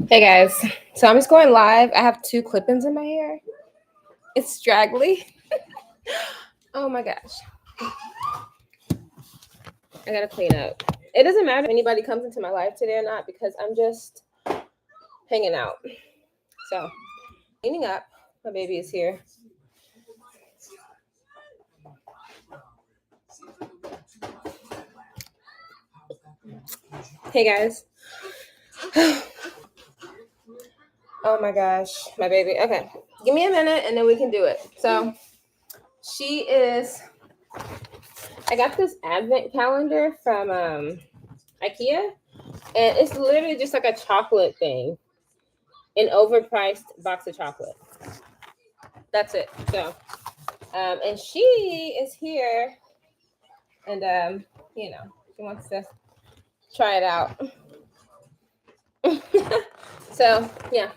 Hey guys, so I'm just going live. I have two clip-ins in my hair. It's straggly. Oh my gosh. I gotta clean up. It doesn't matter if anybody comes into my life today or not because I'm just hanging out. So, cleaning up. My baby is here. Hey guys. Oh my gosh, my baby. Okay, give me a minute and then we can do it. So, she is. I got this advent calendar from IKEA, and it's literally just like a chocolate thing, an overpriced box of chocolate. That's it. So, and she is here, and she wants to try it out. So yeah,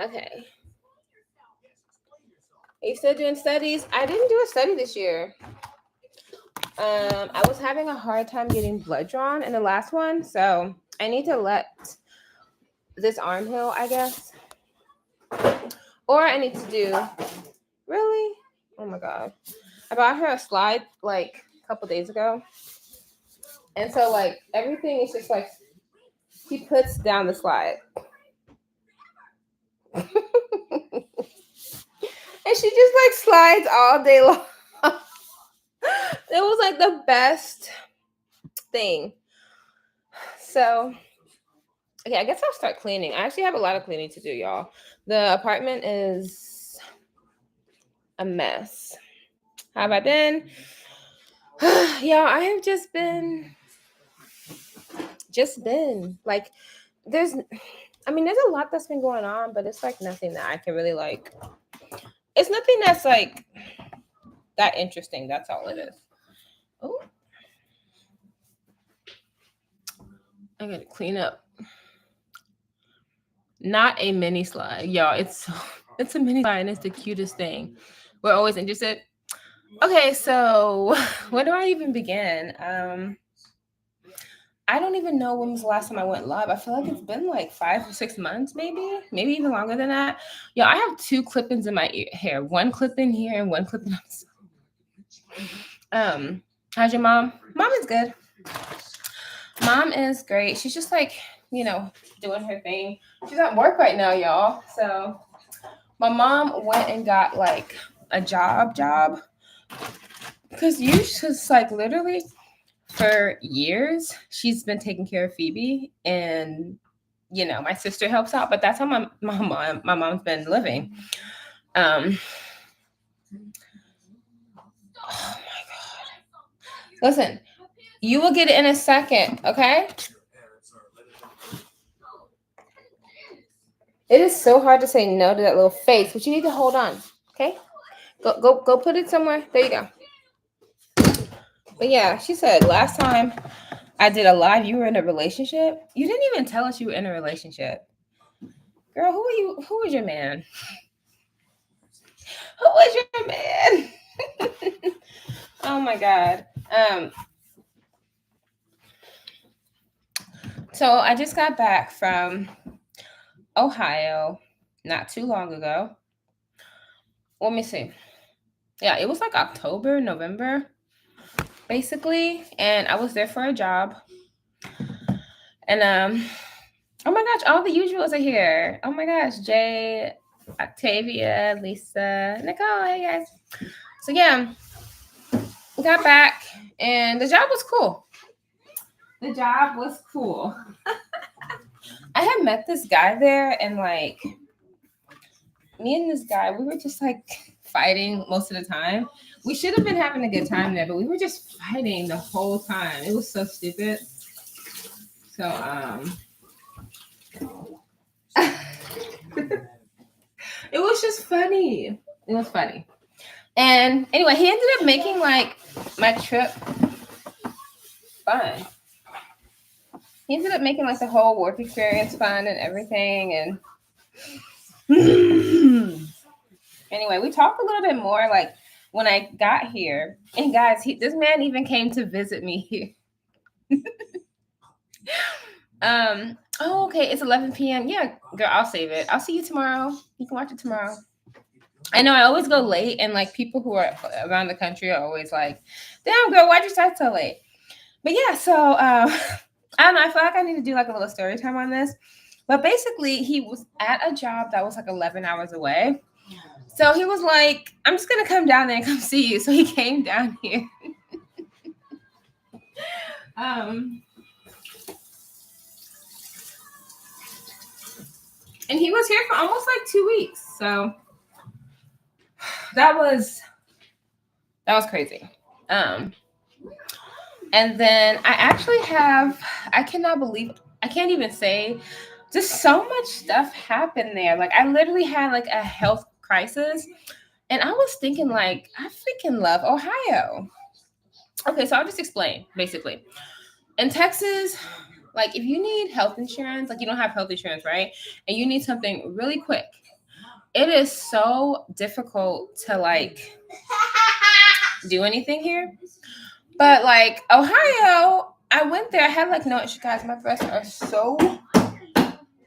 okay. Are you still doing studies? I didn't do a study this year. I was having a hard time getting blood drawn in the last one, so I need to let this arm heal, I guess. Or I need to do really? Oh my god. I bought her a slide like a couple days ago. And so like everything is just like he puts down the slide. And she just like slides all day long. It was like the best thing. So okay, I guess I'll start cleaning. I actually have a lot of cleaning to do, y'all. The apartment is a mess. How have I been? Y'all, I have just been like there's a lot that's been going on, but it's like nothing that I can really like. It's nothing that's like that interesting. That's all it is. Oh, I gotta clean up. Not a mini slide, y'all. It's a mini slide, and it's the cutest thing. We're always interested. Okay, so where do I even begin? I don't even know when was the last time I went live. I feel like it's been like 5 or 6 months, maybe even longer than that. Yeah, I have two clip-ins in my hair. One clip-in here and one clip-in on the side. How's your mom? Mom is good. Mom is great. She's just like, doing her thing. She's at work right now, y'all. So my mom went and got like a job because you just like literally for years she's been taking care of Phoebe, and my sister helps out, but that's how my mom's been living. Oh my god. Listen, you will get it in a second, okay? It is so hard to say no to that little face, but you need to hold on, okay? Go put it somewhere. There you go. But yeah, she said last time I did a live, you were in a relationship. You didn't even tell us you were in a relationship. Girl, who are you? Who is your man? Who is your man? Oh my god. So I just got back from Ohio not too long ago. Let me see. Yeah, it was like October, November, basically, and I was there for a job. And oh my gosh, all the usuals are here. Oh my gosh, Jay, Octavia, Lisa, Nicole, hey guys. So yeah, we got back and the job was cool. I had met this guy there, and like me and this guy, we were just like fighting most of the time. We should have been having a good time there, but we were just fighting the whole time. It was so stupid. So it was just funny. It was funny. And anyway, he ended up making like my trip fun. He ended up making like the whole work experience fun and everything. And anyway, we talked a little bit more like when I got here. And guys, this man even came to visit me here. Oh, okay. It's 11 p.m. Yeah, girl, I'll save it. I'll see you tomorrow. You can watch it tomorrow. I know I always go late, and like people who are around the country are always like, "Damn, girl, why'd you start so late?" But yeah, so I don't know. I feel like I need to do like a little story time on this. But basically, he was at a job that was like 11 hours away. So he was like, "I'm just gonna come down there and come see you." So he came down here. um, and he was here for almost like 2 weeks. So that was crazy. And then I actually have, I cannot believe, I can't even say, just so much stuff happened there. Like I literally had like a health crisis, and I was thinking like, I freaking love Ohio. Okay, so I'll just explain basically. In Texas, like if you need health insurance, like you don't have health insurance, right? And you need something really quick, it is so difficult to like do anything here. But like Ohio, I went there. I had like no issue, guys. My breasts are so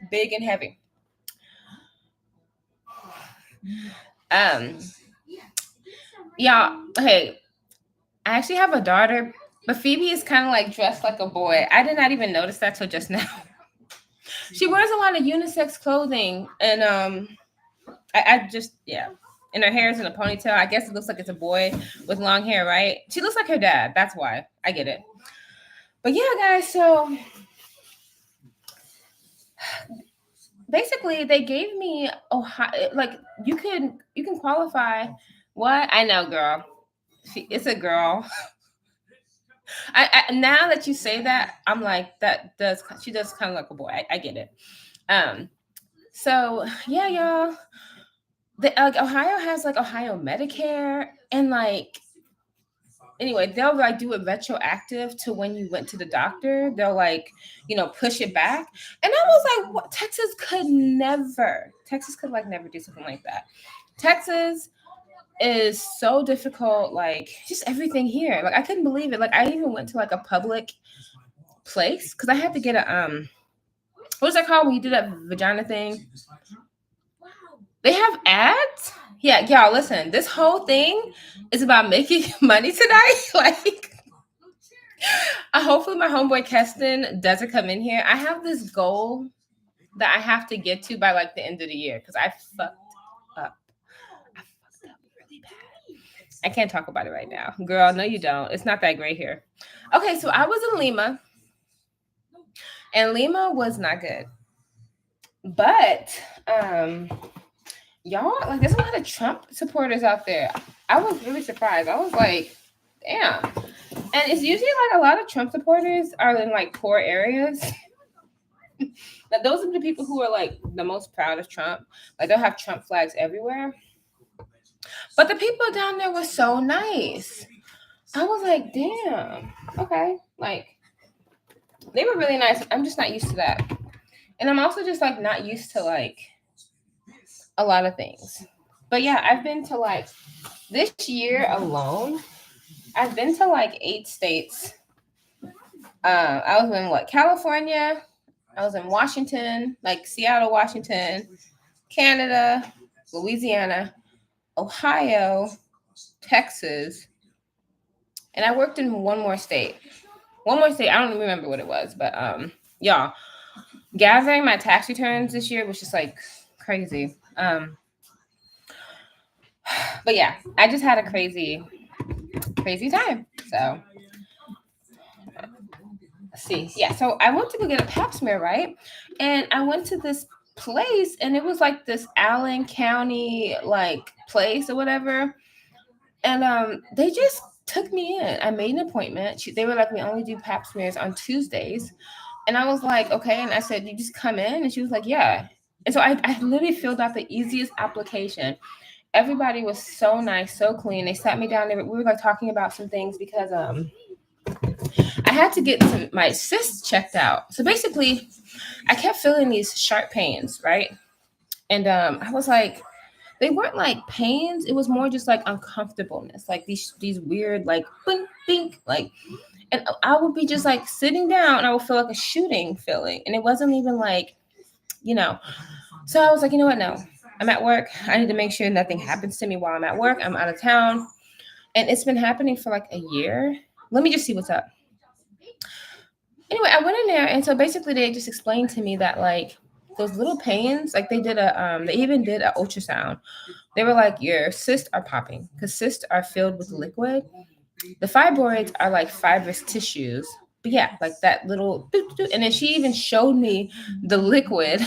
big and heavy. Yeah. Hey, I actually have a daughter, but Phoebe is kind of like dressed like a boy. I did not even notice that till just now. She wears a lot of unisex clothing, and I just yeah. And her hair is in a ponytail. I guess it looks like it's a boy with long hair, right? She looks like her dad. That's why I get it. But yeah, guys. So basically, they gave me Ohio. Like you can qualify. What I know, girl. It's a girl. I now that you say that, I'm like she does kind of like a boy. I get it. So yeah, y'all. Ohio has like Ohio Medicare, and like anyway, they'll like do it retroactive to when you went to the doctor. They'll like, push it back. And I was like, what? Texas could like never do something like that. Texas is so difficult, like just everything here. Like I couldn't believe it. Like I even went to like a public place because I had to get a what's that called when you do that vagina thing? They have ads? Yeah, y'all, listen, this whole thing is about making money tonight. Like, hopefully my homeboy Keston doesn't come in here. I have this goal that I have to get to by like the end of the year because I fucked up. I fucked up really bad. I can't talk about it right now. Girl, no, you don't. It's not that great here. Okay, so I was in Lima, and Lima was not good. But y'all, like there's a lot of Trump supporters out there. I was really surprised. I was like, damn. And it's usually like a lot of Trump supporters are in like poor areas. Now, those are the people who are like the most proud of Trump. Like they'll have Trump flags everywhere. But the people down there were so nice. I was like, damn. Okay. Like they were really nice. I'm just not used to that. And I'm also just like not used to like a lot of things. But yeah, I've been to like this year alone, I've been to like 8 states. I was in California. I was in Washington, like Seattle, Washington, Canada, Louisiana, Ohio, Texas, and I worked in one more state. One more state. I don't remember what it was, but y'all, gathering my tax returns this year was just like crazy. But yeah, I just had a crazy time. So let's see. Yeah, so I went to go get a pap smear, right? And I went to this place, and it was like this Allen County like place or whatever. And they just took me in. I made an appointment. They were like, we only do pap smears on Tuesdays. And I was like, okay. And I said, you just come in? And she was like, yeah. And so I literally filled out the easiest application. Everybody was so nice, so clean. They sat me down there. We were like talking about some things because I had to get my cysts checked out. So basically, I kept feeling these sharp pains, right? And I was like, they weren't like pains. It was more just like uncomfortableness, like these weird like bink bink like. And I would be just like sitting down and I would feel like a shooting feeling. And it wasn't even like, So I was like, you know what? No, I'm at work. I need to make sure nothing happens to me while I'm at work. I'm out of town. And it's been happening for like a year. Let me just see what's up. Anyway, I went in there, and so basically they just explained to me that like those little pains, like they even did an ultrasound. They were like, your cysts are popping because cysts are filled with liquid. The fibroids are like fibrous tissues. But yeah, like that little, and then she even showed me the liquid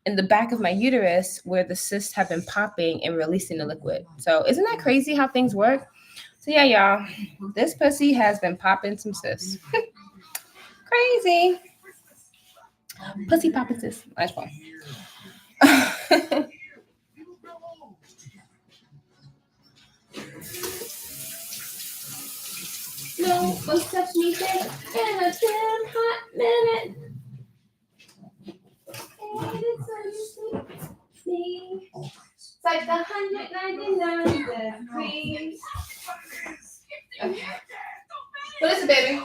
in the back of my uterus where the cysts have been popping and releasing the liquid. So isn't that crazy how things work? So yeah, y'all, this pussy has been popping some cysts. Crazy. Pussy popping cysts. Nice one. No one touched me there in a damn hot minute. And it's me. It's like the 199 degrees. Okay. What is it, baby?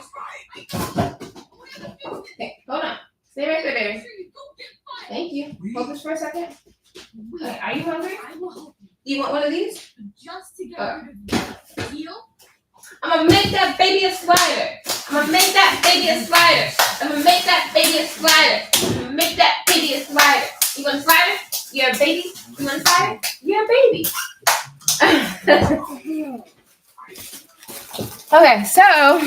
Okay, hold on. Stay right there, baby. Thank you. Focus for a second. Okay, are you hungry? You want one of these? I'm gonna make that baby a slider. I'm gonna make that baby a slider. I'm gonna make that baby a slider. I'm gonna make that baby a slider. You want a slider? You're a baby. You want a slider? You're a baby. Okay, so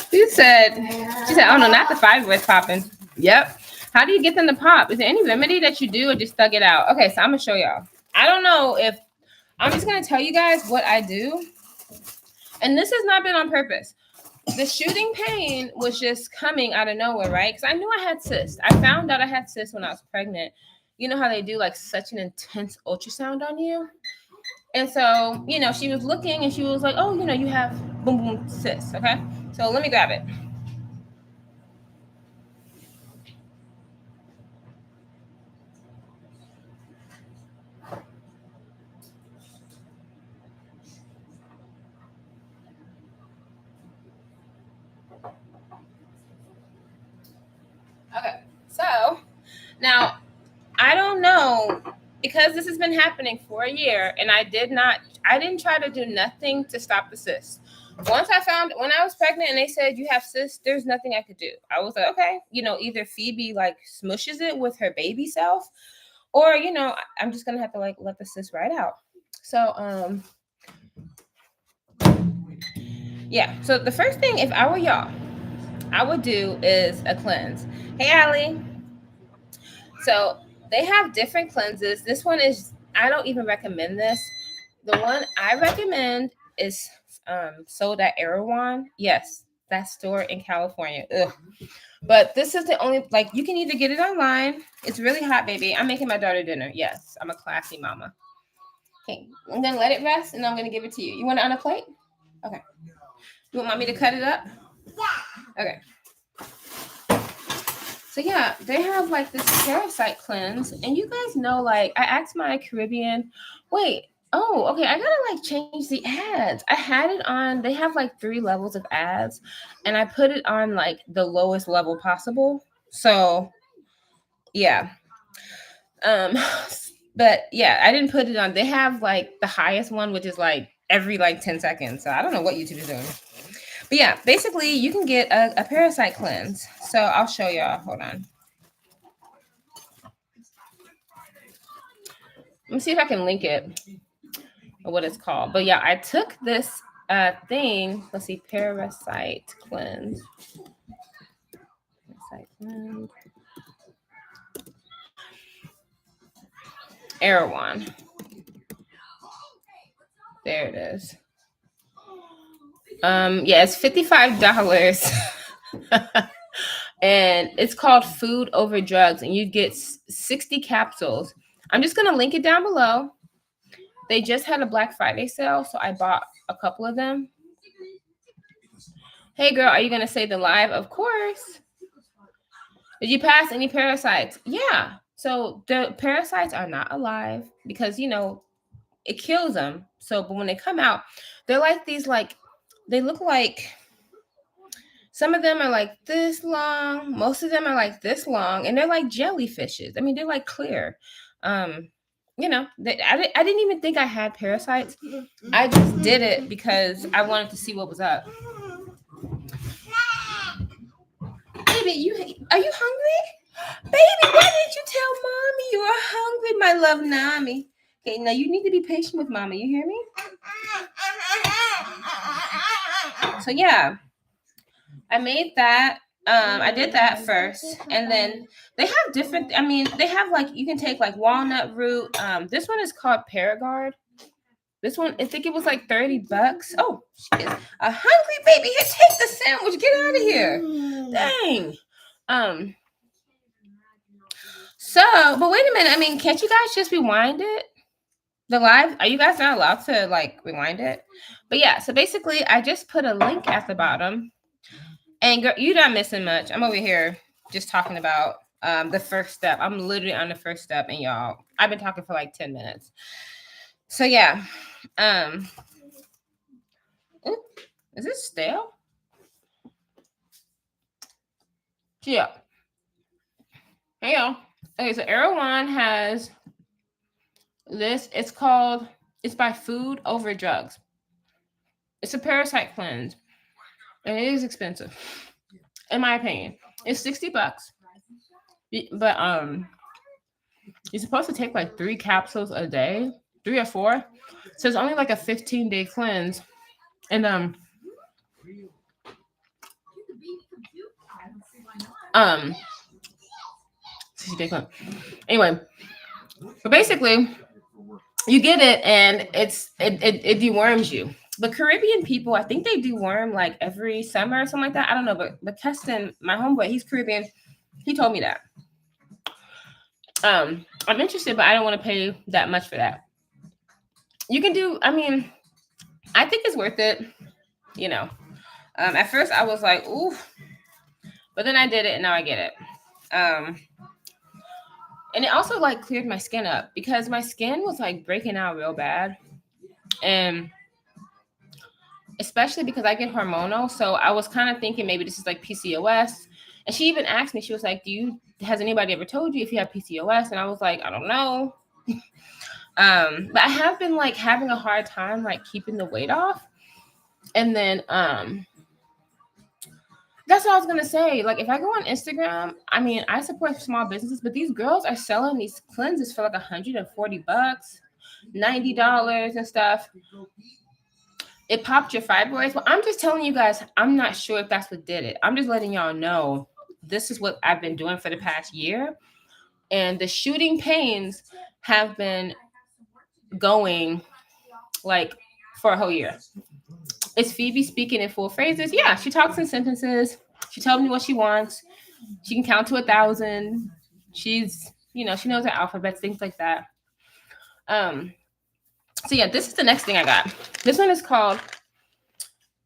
she said, oh no, not the fibroids popping. Yep. How do you get them to pop? Is there any remedy that you do or just thug it out? Okay, so I'm gonna show y'all. I don't know if I'm just gonna tell you guys what I do. And this has not been on purpose. The shooting pain was just coming out of nowhere, right? Because I knew I had cysts. I found out I had cysts when I was pregnant. You know how they do like such an intense ultrasound on you? And so, she was looking and she was like, oh, you have boom, boom, cysts, okay? So let me grab it. Okay, so now I don't know, because this has been happening for a year and I didn't try to do nothing to stop the cysts. Once when I was pregnant and they said you have cysts, there's nothing I could do. I was like, okay, either Phoebe like smushes it with her baby self, or, I'm just going to have to like let the cysts ride out. So, yeah. So the first thing, if I were y'all, I would do is a cleanse. Hey, Allie. So they have different cleanses. This one is, I don't even recommend this. The one I recommend is sold at Erewhon. Yes, that store in California. Ugh. But this is the only, like, you can either get it online. It's really hot, baby. I'm making my daughter dinner. Yes, I'm a classy mama. Okay, I'm going to let it rest, and I'm going to give it to you. You want it on a plate? Okay. You want me to cut it up? Yeah. Okay. So yeah, they have like this parasite cleanse, and you guys know, like, I asked my Caribbean, wait, oh, okay, I gotta like change the ads. I had it on, they have like 3 levels of ads, and I put it on like the lowest level possible. So yeah. But yeah, I didn't put it on. They have like the highest one, which is like every like 10 seconds. So I don't know what YouTube is doing. But yeah, basically you can get a parasite cleanse. So I'll show y'all. Hold on. Let me see if I can link it or what it's called. But yeah, I took this thing. Let's see, parasite cleanse. Parasite cleanse. Erewhon. There it is. Yeah, it's $55. And it's called Food Over Drugs, and you get 60 capsules. I'm just gonna link it down below. They just had a Black Friday sale, so I bought a couple of them. Hey girl, are you gonna say the live? Of course. Did you pass any parasites? Yeah. So the parasites are not alive because it kills them. So, but when they come out, they're like these, like, they look like Some of them are like this long. Most of them are like this long, and they're like jellyfishes. I mean, they're like clear. You know, I didn't even think I had parasites. I just did it because I wanted to see what was up. Baby, are you hungry? Baby, why didn't you tell mommy you are hungry, my love Nami? Okay, now you need to be patient with mommy. You hear me? So yeah, I made that. I did that first, and then they have different. I mean, they have like you can take like walnut root. This one is called Paragard. This one, I think it was like $30. Oh, she is a hungry baby. Here, take the sandwich. Get out of here. Dang. So, but wait a minute. I mean, can't you guys just rewind it? The live, are you guys not allowed to like rewind it? But yeah, so basically I just put a link at the bottom. And girl, you're not missing much. I'm over here just talking about the first step. I'm literally on the first step, and y'all, I've been talking for like 10 minutes. So yeah. Ooh, is this stale? Yeah. Hey y'all. Okay, so Erewhon has this. It's by Food Over Drugs. It's a parasite cleanse. And it is expensive. In my opinion. It's $60. But you're supposed to take like 3 capsules a day, 3 or 4. So it's only like a 15-day cleanse. And anyway, but basically you get it and it deworms you. But Caribbean people, I think they deworm like every summer or something like that. I don't know, but Keston, my homeboy, he's Caribbean. He told me that. I'm interested, but I don't want to pay that much for that. You can do, I mean, I think it's worth it, you know. At first I was like, ooh, but then I did it and now I get it. And it also like cleared my skin up because my skin was like breaking out real bad. And especially because I get hormonal. So I was kind of thinking maybe this is like PCOS. And she even asked me, she was like, has anybody ever told you if you have PCOS? And I was like, I don't know. But I have been like having a hard time like keeping the weight off. And then that's what I was gonna say. Like if I go on Instagram, I mean I support small businesses, but these girls are selling these cleanses for like $140, $90 and stuff. It popped your fibroids. Well, I'm just telling you guys, I'm not sure if that's what did it. I'm just letting y'all know this is what I've been doing for the past year. And the shooting pains have been going like for a whole year. Is Phoebe speaking in full phrases? Yeah, she talks in sentences. She tells me what she wants. She can count to 1,000. She's, she knows her alphabets, things like that. So yeah, this is the next thing I got. This one is called,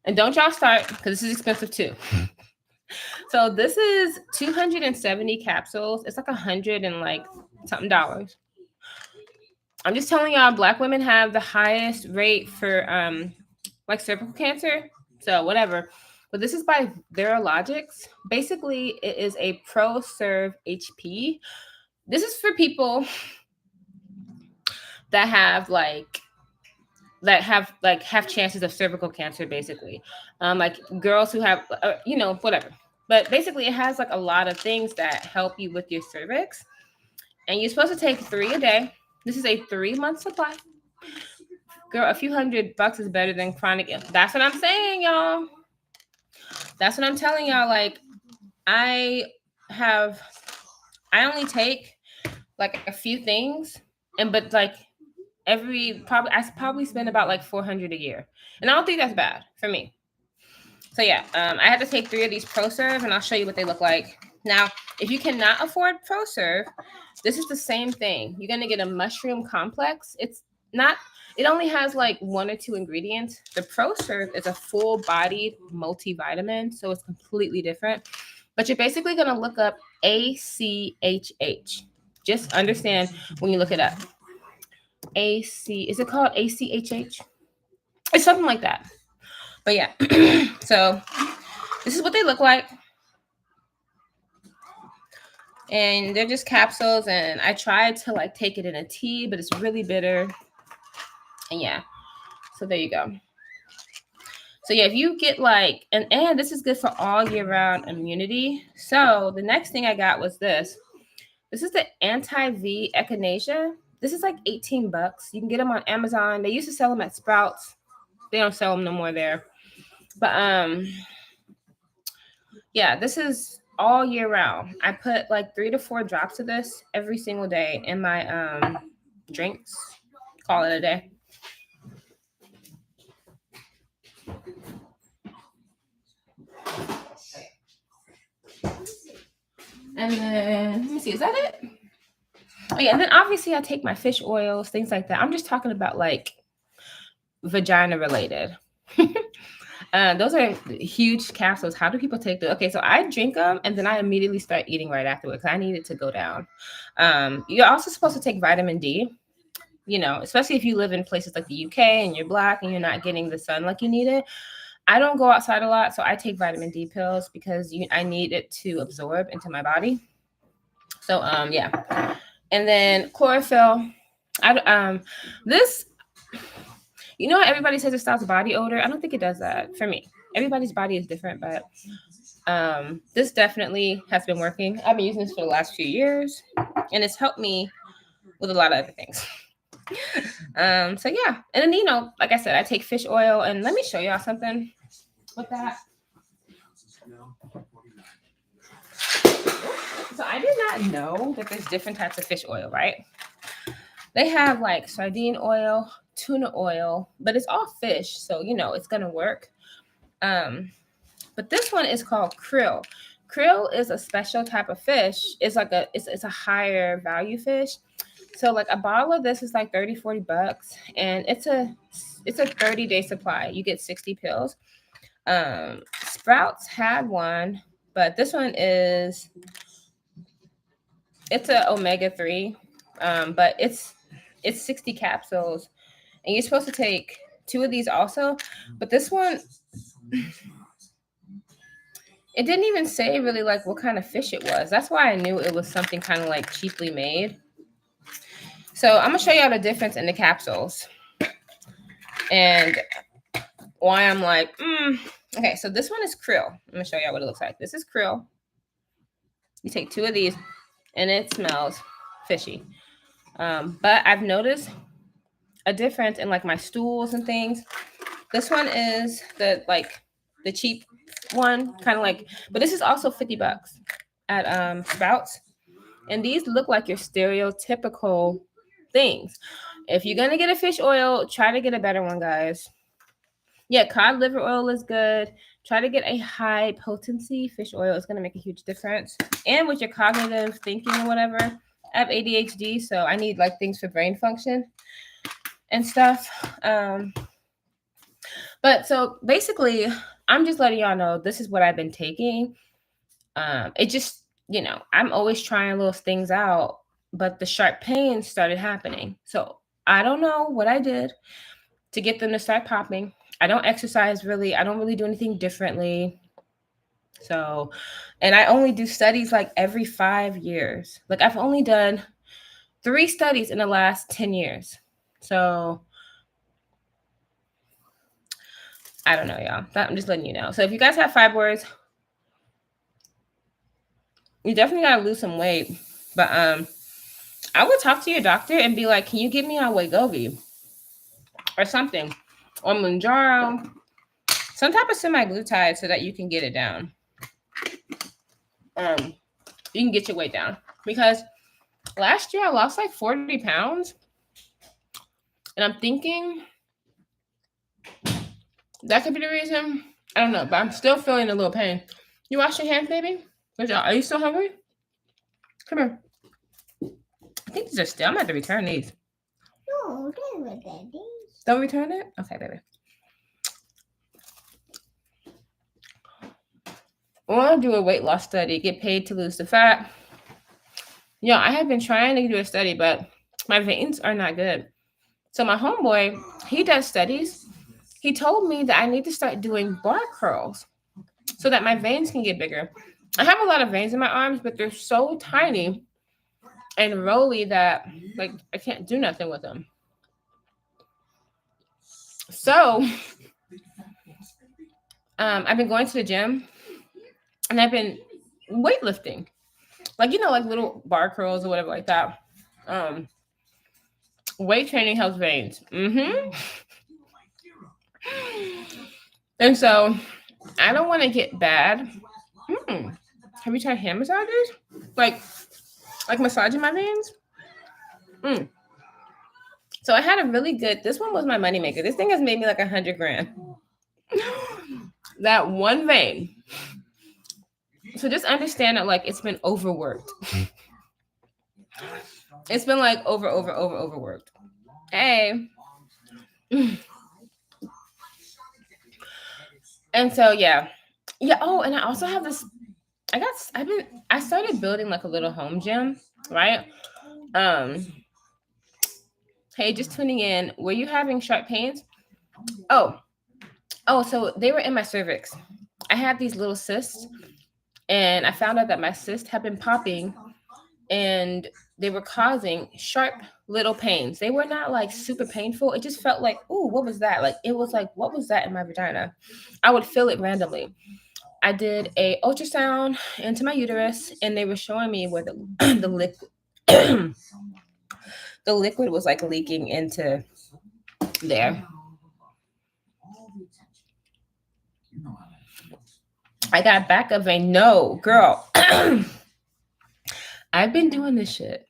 and don't y'all start because this is expensive too. So this is 270 capsules. It's like $100 and like something dollars. I'm just telling y'all, Black women have the highest rate for like cervical cancer. So whatever. But this is by Virologics. Basically, it is a ProServe HP. This is for people that have chances of cervical cancer, basically. Like girls who have, whatever. But basically, it has like a lot of things that help you with your cervix. And you're supposed to take 3 a day. This is a 3-month supply. Girl, a few $100 is better than chronic. That's what I'm saying, y'all. That's what I'm telling y'all. Like, I only take like a few things, but like I probably spend about like $400 a year, and I don't think that's bad for me. So yeah, I had to take 3 of these ProServe, and I'll show you what they look like. Now, if you cannot afford ProServe, this is the same thing. You're gonna get a mushroom complex. It only has like 1 or 2 ingredients. The ProServe is a full-bodied multivitamin, so it's completely different. But you're basically gonna look up ACHH. Just understand when you look it up. Is it called ACHH? It's something like that. But yeah, so This is what they look like. And they're just capsules, and I tried to like take it in a tea, but it's really bitter. And yeah, so there you go. So yeah, if you get like, and this is good for all year round immunity. So the next thing I got was this. This is the anti-V echinacea. This is like $18. You can get them on Amazon. They used to sell them at Sprouts. They don't sell them no more there. But yeah, this is all year round. I put like 3 to 4 drops of this every single day in my drinks. Call it a day. And then let me see, is that it? Oh yeah, and then obviously I take my fish oils, things like that. I'm just talking about like vagina related. Those are huge capsules. How do people take them? Okay, so I drink them and then I immediately start eating right afterwards because I need it to go down. You're also supposed to take vitamin D, you know, especially if you live in places like the UK and you're Black and you're not getting the sun like you need it. I don't go outside a lot, so I take vitamin D pills because I need it to absorb into my body. So yeah, and then chlorophyll. This, you know, everybody says it stops body odor. I don't think it does that for me. Everybody's body is different, but this definitely has been working. I've been using this for the last few years, and it's helped me with a lot of other things. So yeah, and then, you know, like I said, I take fish oil, and let me show y'all something with that. So I did not know that there's different types of fish oil, right? They have like sardine oil, tuna oil, but it's all fish, so you know it's gonna work. But this one is called krill. Krill is a special type of fish. It's like it's a higher value fish. So like a bottle of this is like $30-$40, and it's a 30-day supply. You get 60 pills. Sprouts had one, but this one it's a omega-3, but it's 60 capsules, and you're supposed to take 2 of these also. But this one, it didn't even say really like what kind of fish it was. That's why I knew it was something kind of like cheaply made. So I'm gonna show y'all the difference in the capsules and why I'm like, okay. So this one is krill. I'm gonna show y'all what it looks like. This is krill. You take 2 of these, and it smells fishy. But I've noticed a difference in like my stools and things. This one is the cheap one, kind of like, but this is also $50 at Sprouts. And these look like your stereotypical things. If you're gonna get a fish oil, try to get a better one, guys. Yeah, cod liver oil is good. Try to get a high potency fish oil. It's gonna make a huge difference. And with your cognitive thinking or whatever, I have ADHD, so I need like things for brain function and stuff. But so basically, I'm just letting y'all know this is what I've been taking. It just, you know, I'm always trying little things out, but the sharp pains started happening. So I don't know what I did to get them to start popping. I don't exercise really. I don't really do anything differently. So, and I only do studies like every 5 years. Like I've only done 3 studies in the last 10 years. So I don't know, y'all. I'm just letting you know. So if you guys have fibroids, you definitely gotta lose some weight. But I would talk to your doctor and be like, can you get me on Wegovy or something, or Mounjaro, some type of semi-glutide so that you can get it down. You can get your weight down, because last year I lost like 40 pounds, and I'm thinking that could be the reason. I don't know, but I'm still feeling a little pain. You wash your hands, baby? Are you still hungry? Come here. I think these are still. I'm gonna have to return these. No, don't Don't return it? Okay, baby. I want to do a weight loss study, get paid to lose the fat. Yeah, I have been trying to do a study, but my veins are not good. So my homeboy, he does studies. He told me that I need to start doing bar curls. so that my veins can get bigger. I have a lot of veins in my arms, but they're so tiny and rolly that like I can't do nothing with them. So I've been going to the gym and I've been weightlifting, like like little bar curls or whatever like that. Weight training helps veins. And so I don't want to get bad. Have you tried hand massages? Like massaging my veins? So I had a really good, this one was my moneymaker. This thing has made me like 100 grand. That one vein. So just understand that like it's been overworked. It's been like overworked. Hey. And so yeah. Oh, and I also have this. I started building like a little home gym, right? Hey, just tuning in. Were you having sharp pains? Oh, so they were in my cervix. I had these little cysts, and I found out that my cysts had been popping, and they were causing sharp little pains. They were not like super painful. It just felt like, ooh, what was that? Like it was like, what was that in my vagina? I would feel it randomly. I did a ultrasound into my uterus, and they were showing me where the liquid the liquid was like leaking into there. I got backup vein. No, girl. I've been doing this shit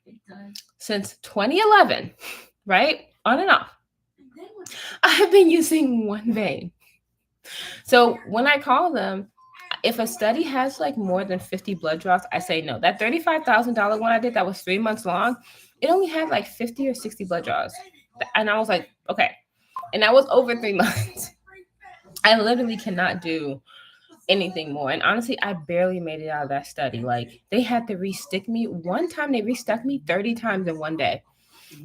since 2011, right? On and off. I've been using one vein. So when I call them, if a study has like more than 50 blood draws, I say no. That $35,000 one I did that was 3 months long, it only had like 50 or 60 blood draws. And I was like, okay. And that was over 3 months. I literally cannot do anything more. And honestly, I barely made it out of that study. Like they had to re-stick me. One time they re-stuck me 30 times in one day.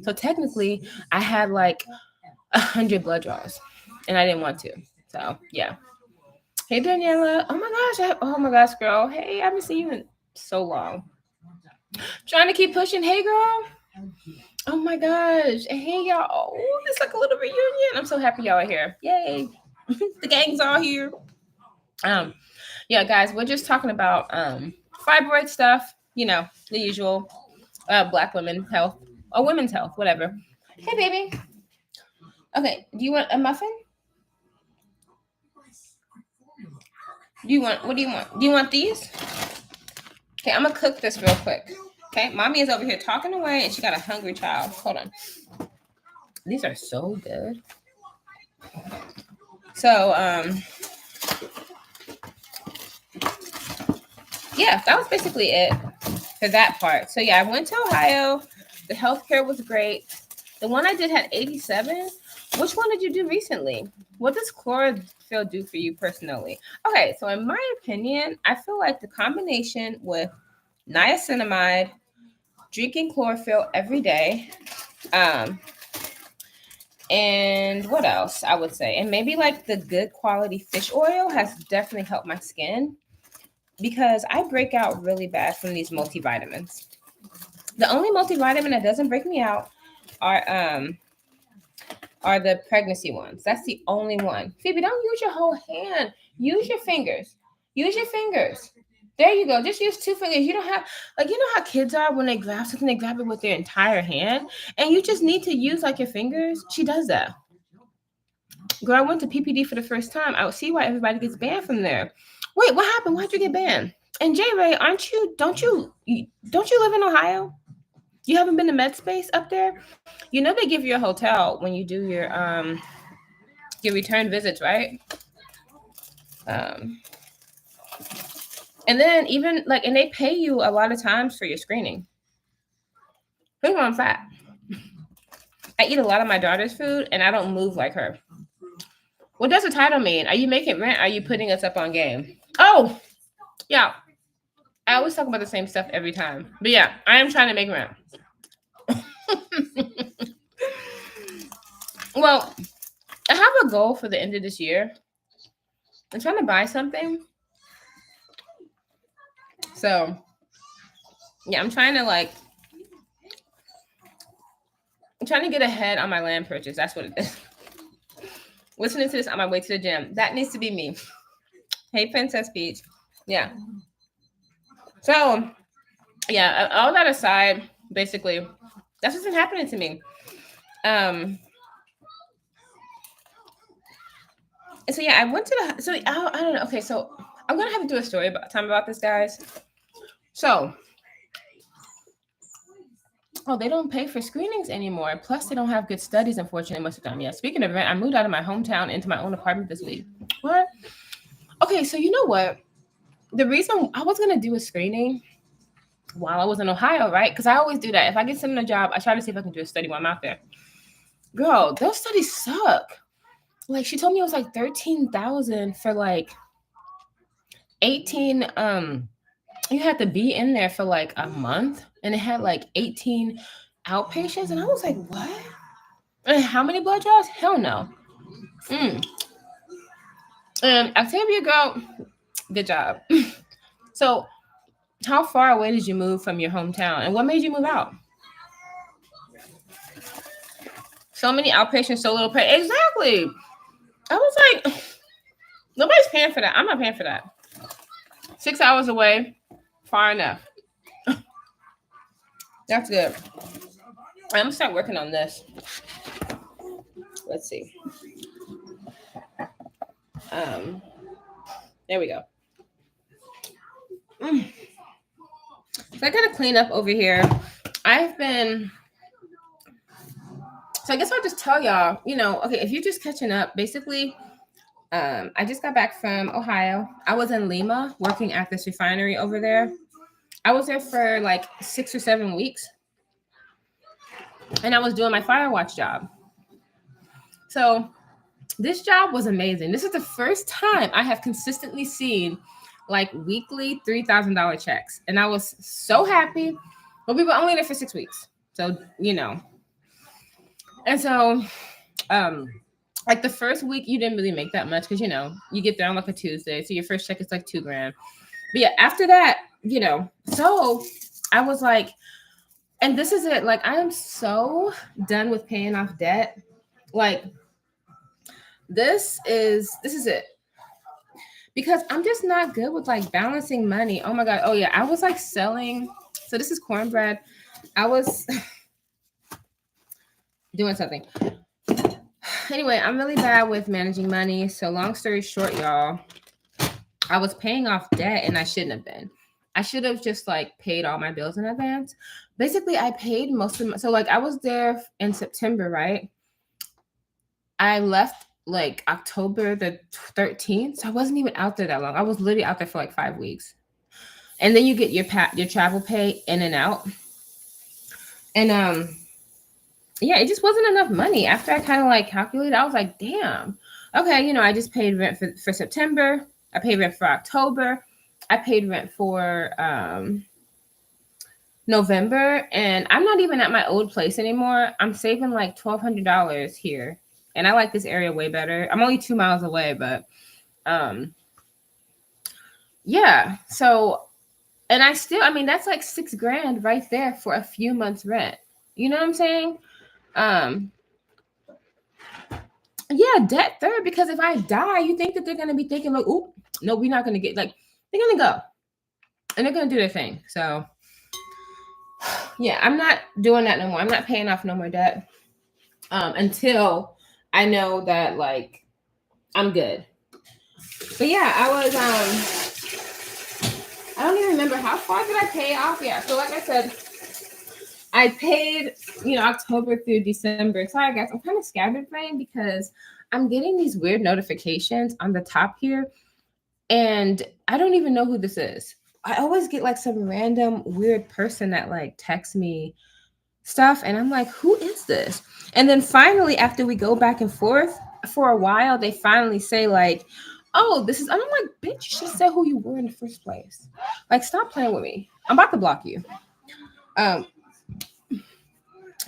So technically I had like 100 blood draws and I didn't want to. So yeah. Hey Daniela. Oh my gosh, girl. Hey, I haven't seen you in so long. Trying to keep pushing. Hey girl. Oh my gosh. Hey y'all. Oh, it's like a little reunion. I'm so happy y'all are here. Yay. The gang's all here. Yeah, guys, we're just talking about fibroid stuff, the usual Black women health or women's health, whatever. Hey, baby. Okay, do you want a muffin? What do you want? Do you want these? Okay, I'm gonna cook this real quick. Okay, mommy is over here talking away and she got a hungry child. Hold on. These are so good. So, yeah, that was basically it for that part. So yeah, I went to Ohio. The healthcare was great. The one I did had 87. Which one did you do recently? What does chlorophyll do for you personally? Okay, so in my opinion, I feel like the combination with niacinamide, drinking chlorophyll every day, and what else I would say, and maybe like the good quality fish oil has definitely helped my skin because I break out really bad from these multivitamins. The only multivitamin that doesn't break me out are the pregnancy ones. That's the only one. Phoebe, don't use your whole hand. Use your fingers. Use your fingers. There you go. Just use 2 fingers. You don't have, like, you know how kids are when they grab something, they grab it with their entire hand, and you just need to use like your fingers. She does that. Girl, I went to PPD for the first time. I would see why everybody gets banned from there. Wait, what happened? Why'd you get banned? And J Ray, don't you live in Ohio? You haven't been to MedSpace up there? You know they give you a hotel when you do your return visits, right? And then even like, and they pay you a lot of times for your screening. Here's why I'm fat. I eat a lot of my daughter's food and I don't move like her. What does the title mean? Are you making rent? Are you putting us up on game? Oh, yeah. I always talk about the same stuff every time. But yeah, I am trying to make rent. Well, I have a goal for the end of this year. I'm trying to buy something So yeah, I'm trying to get ahead on my land purchase. That's what it is. Listening to this on my way to the gym. That needs to be me. Hey, Princess Peach. Yeah. So yeah, all that aside, basically, that's what's been happening to me. And so yeah, I went to the I don't know. Okay, so I'm gonna have to do a story about this, guys. So they don't pay for screenings anymore. Plus, they don't have good studies, unfortunately, most of the time. Yeah. Speaking of rent, I moved out of my hometown into my own apartment this week. What? Okay, so you know what? The reason I was gonna do a screening while I was in Ohio, right? Because I always do that. If I get sent a job, I try to see if I can do a study while I'm out there. Girl, those studies suck. Like she told me it was like 13,000 for like 18. You had to be in there for like a month, and it had like 18 outpatients, and I was like, what? And how many blood draws? Hell no. Octavia, girl, good job. So, how far away did you move from your hometown, and what made you move out? So many outpatients, so little pay. Exactly. I was like, nobody's paying for that. I'm not paying for that. 6 hours away, far enough. That's good. I'm gonna start working on this. Let's see. There we go. So I gotta clean up over here. So I guess I'll just tell y'all, okay, if you're just catching up, basically, I just got back from Ohio. I was in Lima working at this refinery over there. I was there for like 6 or 7 weeks. And I was doing my Firewatch job. So this job was amazing. This is the first time I have consistently seen like weekly $3,000 checks. And I was so happy. But we were only there for 6 weeks. So, And so, like the first week, you didn't really make that much because, you get there on like a Tuesday. So your first check is like $2,000. But yeah, after that, so I was like, and this is it. Like, I am so done with paying off debt. Like, this is it. Because I'm just not good with like balancing money. Oh my God. Oh yeah. I was like selling. So this is cornbread. I was doing something. Anyway, I'm really bad with managing money. So long story short, y'all, I was paying off debt and I shouldn't have been. I should have just like paid all my bills in advance. Basically, I paid most of so like I was there in September, right? I left like October the 13th. So I wasn't even out there that long. I was literally out there for like 5 weeks. And then you get your travel pay in and out. And yeah, it just wasn't enough money. After I kind of like calculated, I was like, damn. Okay, I just paid rent for September. I paid rent for October. I paid rent for November. And I'm not even at my old place anymore. I'm saving like $1,200 here. And I like this area way better. I'm only 2 miles away, but yeah. So, and that's like $6,000 right there for a few months rent. You know what I'm saying? Yeah, debt third, because if I die, you think that they're going to be thinking like, oh, no, we're not going to get, like, they're going to go and they're going to do their thing. So yeah, I'm not doing that no more. I'm not paying off no more debt until I know that like I'm good. But yeah, I don't even remember how far did I pay off. Yeah. So like I said, I paid, October through December. Sorry, guys, I'm kind of scatterbrained because I'm getting these weird notifications on the top here, and I don't even know who this is. I always get like some random weird person that like texts me stuff, and I'm like, who is this? And then finally, after we go back and forth for a while, they finally say like, oh, this is, and I'm like, bitch, you should have said who you were in the first place. Like, stop playing with me. I'm about to block you.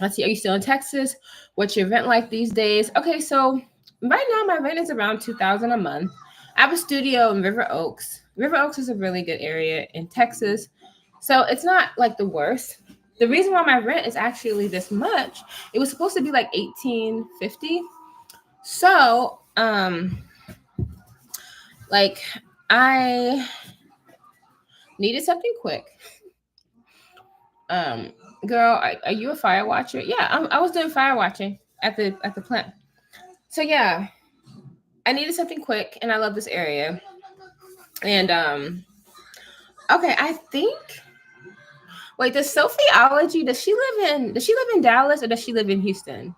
Let's see. Are you still in Texas? What's your rent like these days? Okay, so right now my rent is around $2,000 a month. I have a studio in River Oaks. River Oaks is a really good area in Texas. So it's not like the worst. The reason why my rent is actually this much, it was supposed to be like $18.50. So, like I needed something quick. Um, Girl, are you a fire watcher? Yeah, I was doing fire watching at the plant. So yeah, I needed something quick, and I love this area. And okay, I think. Wait, does Sophieology? Does she live in Dallas or does she live in Houston?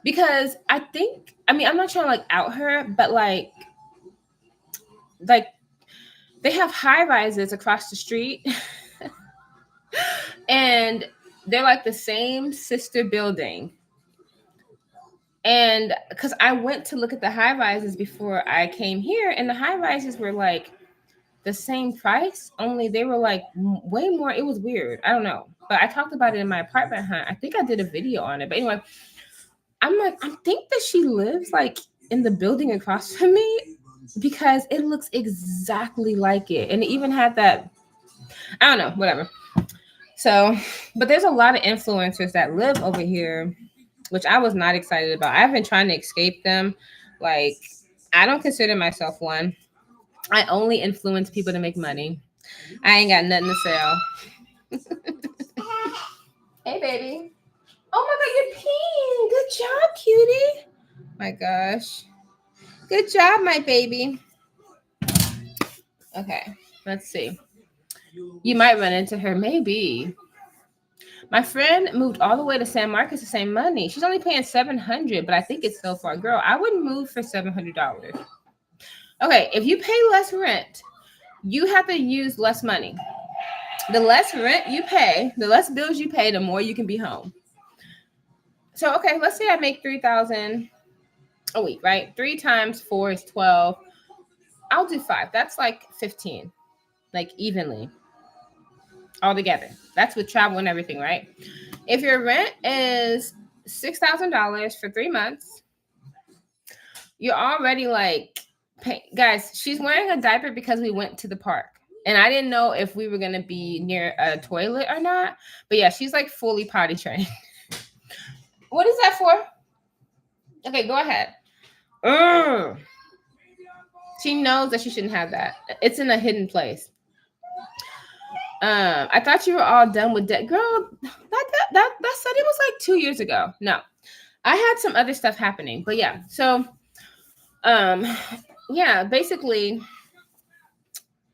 Because I think, I mean, I'm not trying to like out her, but like they have high rises across the street, and they're like the same sister building. And because I went to look at the high rises before I came here, and the high rises were like the same price, only they were like way more. It was weird. I don't know. But I talked about it in my apartment hunt. I think I did a video on it. But anyway, I'm like, I think that she lives like in the building across from me because it looks exactly like it. And it even had that, I don't know, whatever. So, but there's a lot of influencers that live over here, which I was not excited about. I've been trying to escape them. Like, I don't consider myself one. I only influence people to make money. I ain't got nothing to sell. Hey, baby. Oh my God, you're peeing. Good job, cutie. My gosh. Good job, my baby. Okay, let's see. You might run into her, maybe. My friend moved all the way to San Marcos to save money. She's only paying $700, but I think it's so far. Girl, I wouldn't move for $700. Okay, if you pay less rent, you have to use less money. The less rent you pay, the less bills you pay, the more you can be home. So okay, let's say I make 3,000 a week, right? 3 times 4 is 12. I'll do 5. That's like 15, like evenly all together. That's with travel and everything, right? If your rent is $6,000 for 3 months, you're already like, guys, she's wearing a diaper because we went to the park. And I didn't know if we were going to be near a toilet or not. But yeah, she's like fully potty trained. What is that for? Okay, go ahead. She knows that she shouldn't have that. It's in a hidden place. I thought you were all done with that. Girl, that said it was like 2 years ago. No. I had some other stuff happening. But yeah. So yeah, basically,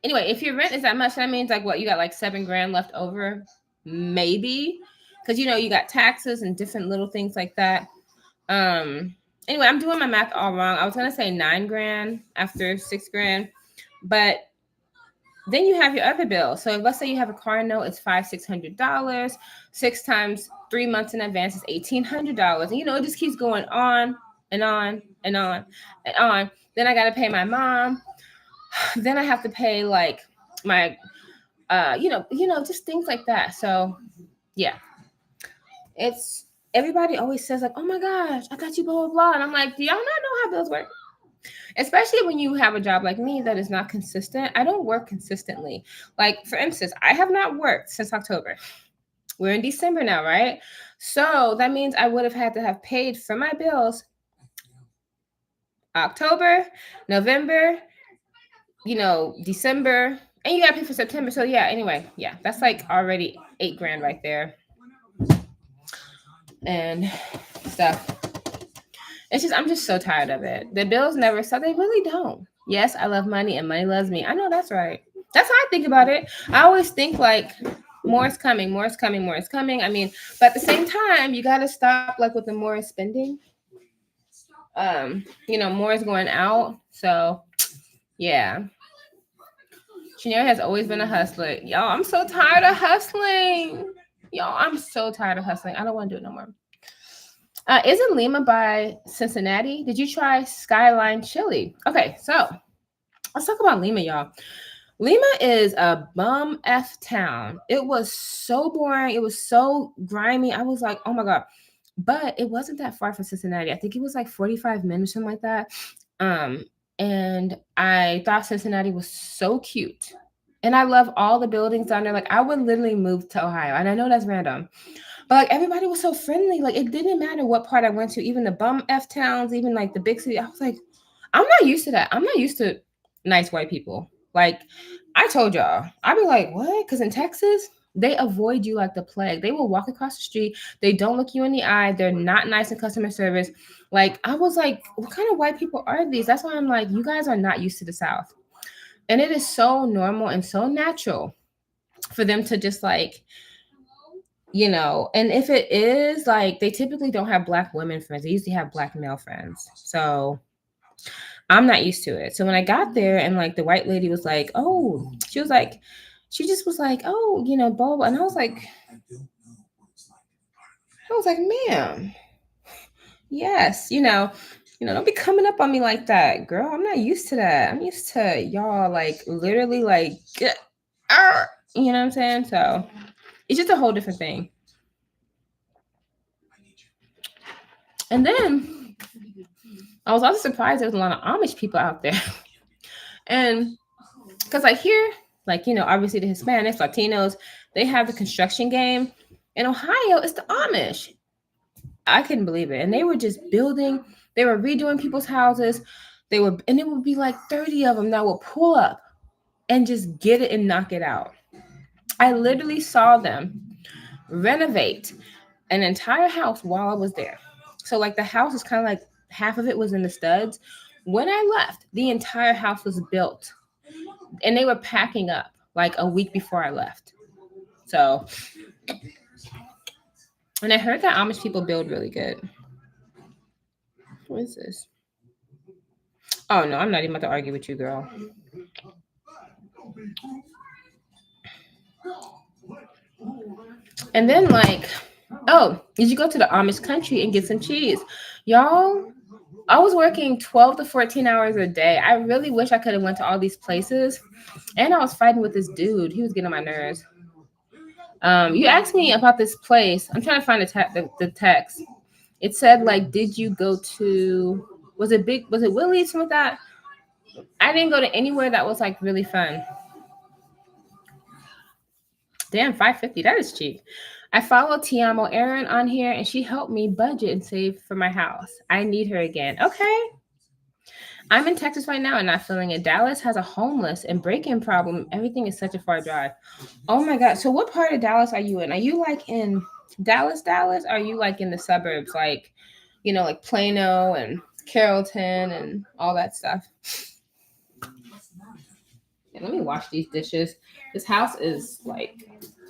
anyway, if your rent is that much, that means like what, you got like $7,000 left over, maybe, because you got taxes and different little things like that. Anyway, I'm doing my math all wrong. I was gonna say $9,000 after $6,000, but then you have your other bills. So if, let's say you have a car note, it's $600. 6 times 3 months in advance is $1,800, and it just keeps going on and on and on and on. Then I gotta pay my mom. Then I have to pay like my just things like that. So yeah, it's everybody always says like, oh my gosh, I got you blah blah blah, and I'm like, do y'all not know how bills work? Especially when you have a job like me that is not consistent. I don't work consistently. Like, for instance, I have not worked since October. We're in December now, right? So that means I would have had to have paid for my bills October, November, December, and you got to pay for September. So yeah, anyway, yeah, that's like already $8,000 right there. And stuff. I'm just so tired of it. The bills never stop. They really don't. Yes, I love money and money loves me. I know that's right. That's how I think about it. I always think like more is coming, more is coming, more is coming. I mean, but at the same time, you got to stop like with the more is spending. More is going out. So yeah. Chinyere has always been a hustler. Y'all, I'm so tired of hustling. Y'all, I'm so tired of hustling. I don't want to do it no more. Isn't Lima by Cincinnati? Did you try Skyline Chili? Okay, so let's talk about Lima, y'all. Lima is a bum F town. It was so boring. It was so grimy. I was like, oh my God. But it wasn't that far from Cincinnati. I think it was like 45 minutes, something like that. and I thought Cincinnati was so cute. And I love all the buildings down there. Like I would literally move to Ohio. And I know that's random. But like everybody was so friendly. Like it didn't matter what part I went to, even the bum F towns, even like the big city. I was like, I'm not used to that. I'm not used to nice white people. Like I told y'all, I'd be like, what? Because in Texas, they avoid you like the plague. They will walk across the street. They don't look you in the eye. They're not nice in customer service. Like I was like, what kind of white people are these? That's why I'm like, you guys are not used to the South. And it is so normal and so natural for them to just like, and if it is like they typically don't have black women friends, they usually have black male friends. So I'm not used to it. So when I got there and like the white lady was like, oh, she just was like, oh, blah, blah. And I was like, ma'am, yes, don't be coming up on me like that, girl. I'm not used to that. I'm used to y'all like literally like, you know what I'm saying? So it's just a whole different thing. And then I was also surprised there was a lot of Amish people out there. And because like here, like, obviously the Hispanics, Latinos, they have the construction game. In Ohio, it's the Amish. I couldn't believe it. And they were just building, they were redoing people's houses. And it would be like 30 of them that would pull up and just get it and knock it out. I literally saw them renovate an entire house while I was there. So like the house is kind of like half of it was in the studs. When I left, the entire house was built and they were packing up like a week before I left. So, and I heard that Amish people build really good. What is this? Oh no, I'm not even about to argue with you, girl. And then like, oh, did you go to the Amish country and get some cheese? Y'all, I was working 12 to 14 hours a day. I really wish I could have went to all these places. And I was fighting with this dude. He was getting on my nerves. You asked me about this place. I'm trying to find the text. It said like, did you go to? Was it Willie's? Something like that. I didn't go to anywhere that was like really fun. Damn, $5.50. That is cheap. I follow Tiamo Erin on here, and she helped me budget and save for my house. I need her again. Okay. I'm in Texas right now and not feeling it. Dallas has a homeless and break-in problem. Everything is such a far drive. Oh my God. So what part of Dallas are you in? Are you like in Dallas? Or are you like in the suburbs? Like, like Plano and Carrollton and all that stuff. Yeah, let me wash these dishes. This house is like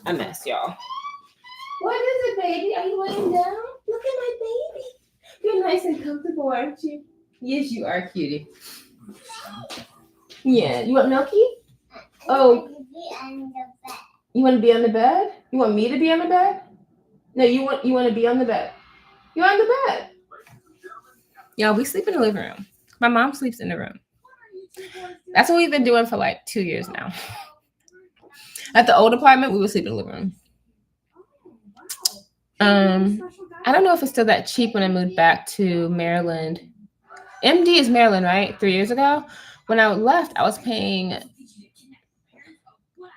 a mess, y'all. What is it, baby? Are you laying down? Look at my baby. You're nice and comfortable, aren't you? Yes, you are, cutie. Yeah. You want Milky? Oh. You want to be on the bed? You want me to be on the bed? No, you want to be on the bed. You're on the bed. Y'all, we sleep in the living room. My mom sleeps in the room. That's what we've been doing for like 2 years now. At the old apartment, we would sleep in the living room. I don't know if it's still that cheap when I moved back to Maryland. MD is Maryland, right? 3 years ago. When I left, I was paying.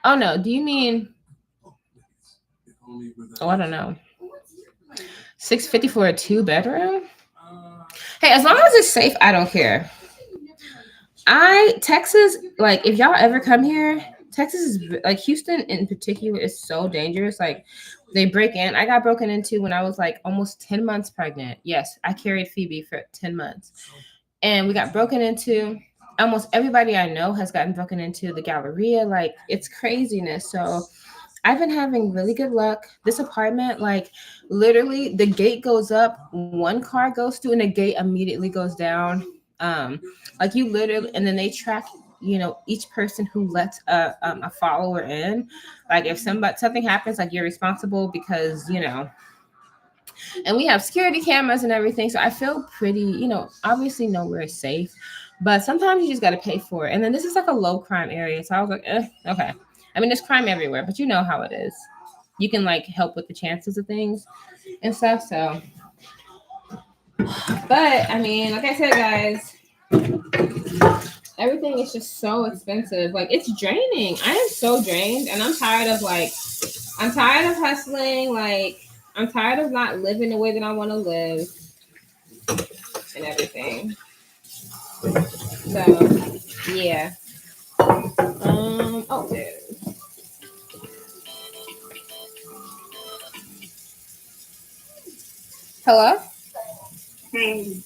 Oh no, do you mean? Oh, I don't know. $650 for a 2-bedroom. Hey, as long as it's safe, I don't care. Texas, like if y'all ever come here, Texas is like Houston in particular is so dangerous. Like they break in. I got broken into when I was like almost 10 months pregnant. Yes, I carried Phoebe for 10 months. And we got broken into. Almost everybody I know has gotten broken into. The Galleria, like it's craziness. So I've been having really good luck. This apartment, like literally the gate goes up, one car goes through and the gate immediately goes down. Like you literally, and then they track, each person who lets a follower in. Like if something happens, like you're responsible because, and we have security cameras and everything. So I feel pretty, obviously nowhere is safe, but sometimes you just got to pay for it. And then this is like a low crime area. So I was like, okay. I mean, there's crime everywhere, but you know how it is. You can like help with the chances of things and stuff. So, but I mean, like I said, guys, Everything is just so expensive. Like, it's draining. I am so drained, and I'm tired of hustling. Like, I'm tired of not living the way that I want to live and everything. So, yeah. Oh, there it is. Hello?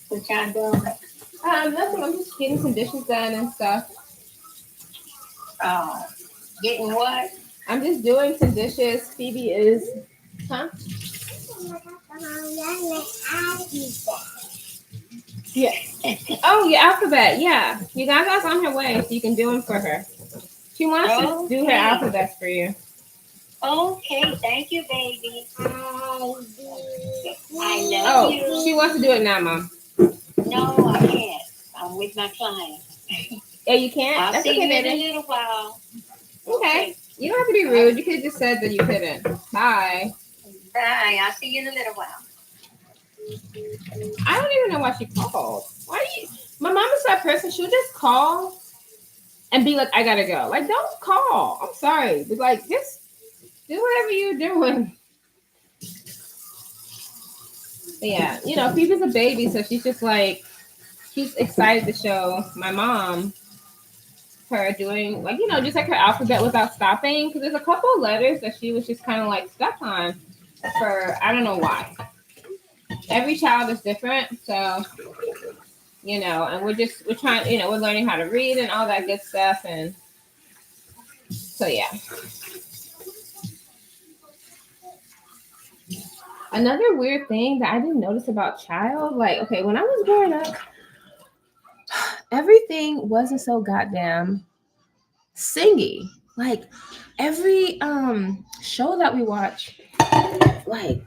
What y'all doing? Nothing. I'm just getting some dishes done and stuff. Oh, getting what? I'm just doing some dishes. Phoebe is, huh? Yeah. Oh, your alphabet. Yeah. You guys are on her way, so you can do them for her. She wants to do her alphabets for you. Okay, thank you, baby. I love you. Oh, she wants to do it now, Mom. No, I can't. I'm with my client. Yeah, you can't? I'll That's see okay, you baby. in a little while. Okay. You don't have to be rude. You could have just said that you couldn't. Bye. Bye. I'll see you in a little while. I don't even know why she called. Why do you? My mom is that person. She'll just call and be like, I gotta go. Like, don't call. I'm sorry. But, like, just do whatever you're doing. But yeah, you know, Phoebe's a baby, so she's just like, she's excited to show my mom her doing, like, you know, just like her alphabet without stopping. Because there's a couple of letters that she was just kind of like stuck on for, I don't know why. Every child is different. So, you know, and we're trying, you know, we're learning how to read and all that good stuff. And so, yeah. Another weird thing that I didn't notice about child, like, okay, when I was growing up, everything wasn't so goddamn singy. Like, every show that we watch, like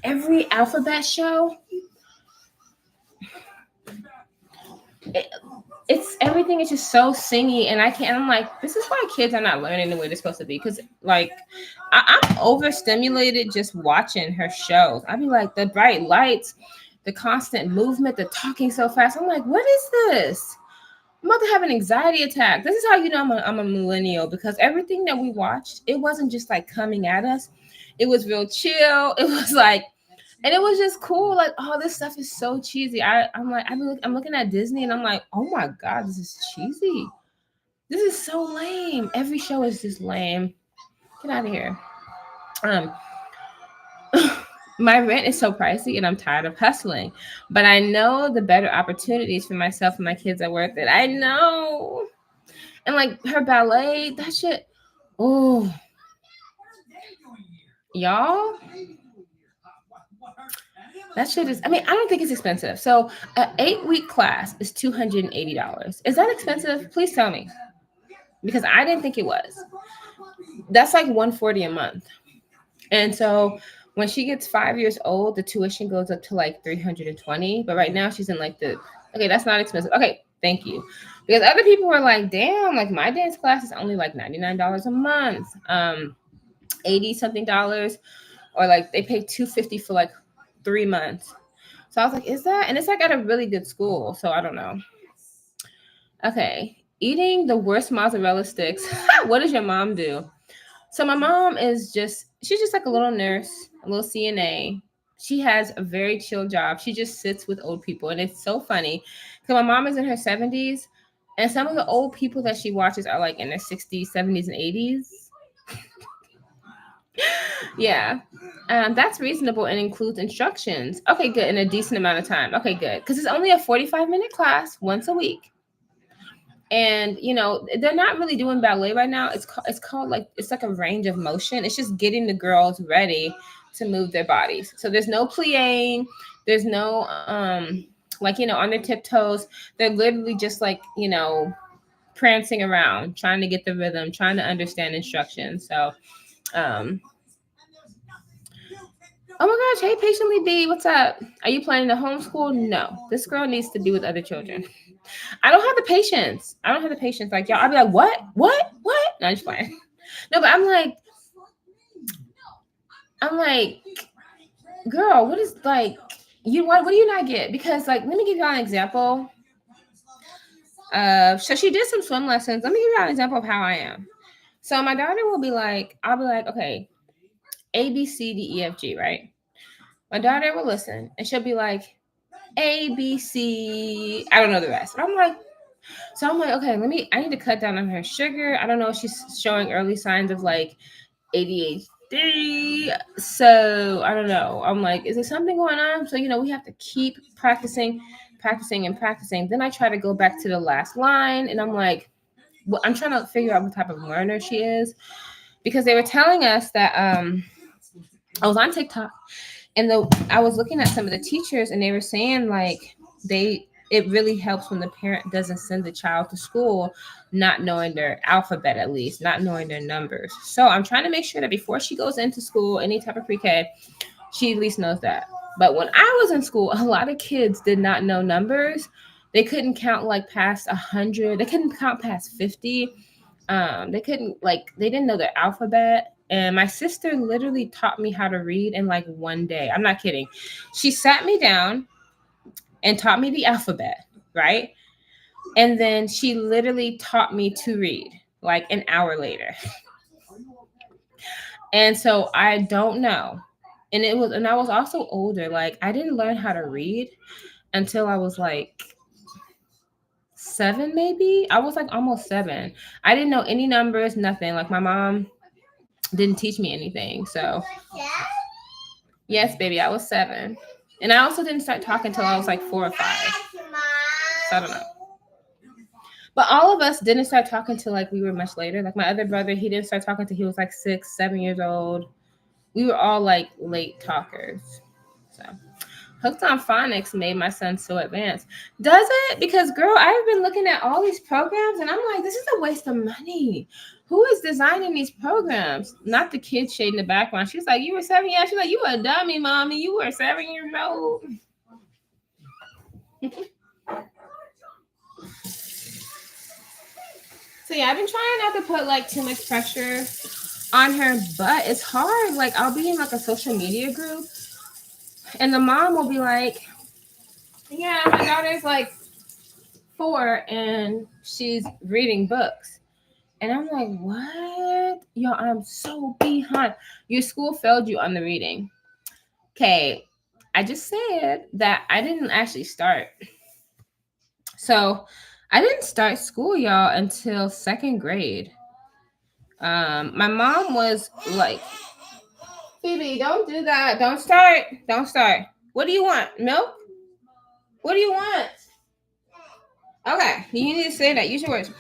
every alphabet show, it's everything is just so singy, and I'm like, this is why kids are not learning the way they're supposed to be. Because, like, I'm overstimulated just watching her shows. I'd be like, the bright lights, the constant movement, the talking so fast. I'm like, what is this? I'm about to have an anxiety attack. This is how you know I'm a millennial, because everything that we watched, it wasn't just like coming at us. It was real chill. It was like, and it was just cool. Like, oh, this stuff is so cheesy. I'm looking at Disney and I'm like, oh my God, this is cheesy. This is so lame. Every show is just lame. Get out of here. My rent is so pricey and I'm tired of hustling. But I know the better opportunities for myself and my kids are worth it. I know. And like her ballet, that shit. Oh, y'all. That shit is, I mean, I don't think it's expensive. So an 8-week class is $280. Is that expensive? Please tell me. Because I didn't think it was. That's like $140 a month. And so when she gets 5 years old, the tuition goes up to like $320. But right now she's in like okay, that's not expensive. Okay, thank you. Because other people were like, damn, like my dance class is only like $99 a month. 80 something dollars, or like they pay $250 for like 3 months. So I was like, is that? And it's like at a really good school. So I don't know. Okay. Eating the worst mozzarella sticks. What does your mom do? So my mom she's just like a little nurse, a little CNA. She has a very chill job. She just sits with old people. And it's so funny because my mom is in her 70s. And some of the old people that she watches are like in their 60s, 70s, and 80s. Yeah. That's reasonable and includes instructions. Okay, good. In a decent amount of time. Okay, good. Because it's only a 45-minute class once a week. And, you know, they're not really doing ballet right now. It's called like, it's like a range of motion. It's just getting the girls ready to move their bodies. So there's no plie. There's no, like, you know, on their tiptoes. They're literally just like, you know, prancing around, trying to get the rhythm, trying to understand instructions. So, oh my gosh, hey, Patiently B, what's up? Are you planning to homeschool? No, this girl needs to be with other children. I don't have the patience. Like, y'all, I'll be like, what? No, I'm just playing. No, but I'm like, girl, what is like, what do you not get? Because, like, let me give y'all an example. So she did some swim lessons. Let me give you an example of how I am. So my daughter will be like, I'll be like, okay, A, B, C, D, E, F, G, right? My daughter will listen and she'll be like, A, B, C, I don't know the rest. But I'm like, okay, I need to cut down on her sugar. I don't know if she's showing early signs of like ADHD. So I don't know. I'm like, is there something going on? So, we have to keep practicing. Then I try to go back to the last line and I'm like, well, I'm trying to figure out what type of learner she is, because they were telling us that I was on TikTok and I was looking at some of the teachers and they were saying like it really helps when the parent doesn't send the child to school not knowing their alphabet, at least not knowing their numbers. So I'm trying to make sure that before she goes into school, any type of pre-K, she at least knows that. But when I was in school, a lot of kids did not know numbers. They couldn't count like past 100. They couldn't count past 50. They didn't know their alphabet. And my sister literally taught me how to read in like one day. I'm not kidding. She sat me down and taught me the alphabet, right? And then she literally taught me to read like an hour later. And so I don't know. And I was also older. Like I didn't learn how to read until I was like 7, maybe. I was like almost 7. I didn't know any numbers, nothing. Like my mom didn't teach me anything. So yes, baby, I was 7. And I also didn't start talking until I was like 4 or 5. So I don't know. But all of us didn't start talking till like we were much later. Like my other brother, he didn't start talking till he was like 6, 7 years old. We were all like late talkers. So Hooked on Phonics made my son so advanced. Does it? Because girl, I've been looking at all these programs and I'm like, this is a waste of money. Who is designing these programs? Not the kid shade in the background. She's like, you were 7 years. She's like, you were a dummy, mommy. You were 7 years old. So yeah, I've been trying not to put like too much pressure on her, but it's hard. Like I'll be in like a social media group and the mom will be like, yeah, my daughter's like 4 and she's reading books. And I'm like, what? Yo, I'm so behind. Your school failed you on the reading. Okay, I just said that I didn't actually start. So I didn't start school, y'all, until 2nd grade. My mom was like, Phoebe, don't do that. Don't start. Don't start. What do you want? Milk? What do you want? Okay, you need to say that. Use your words.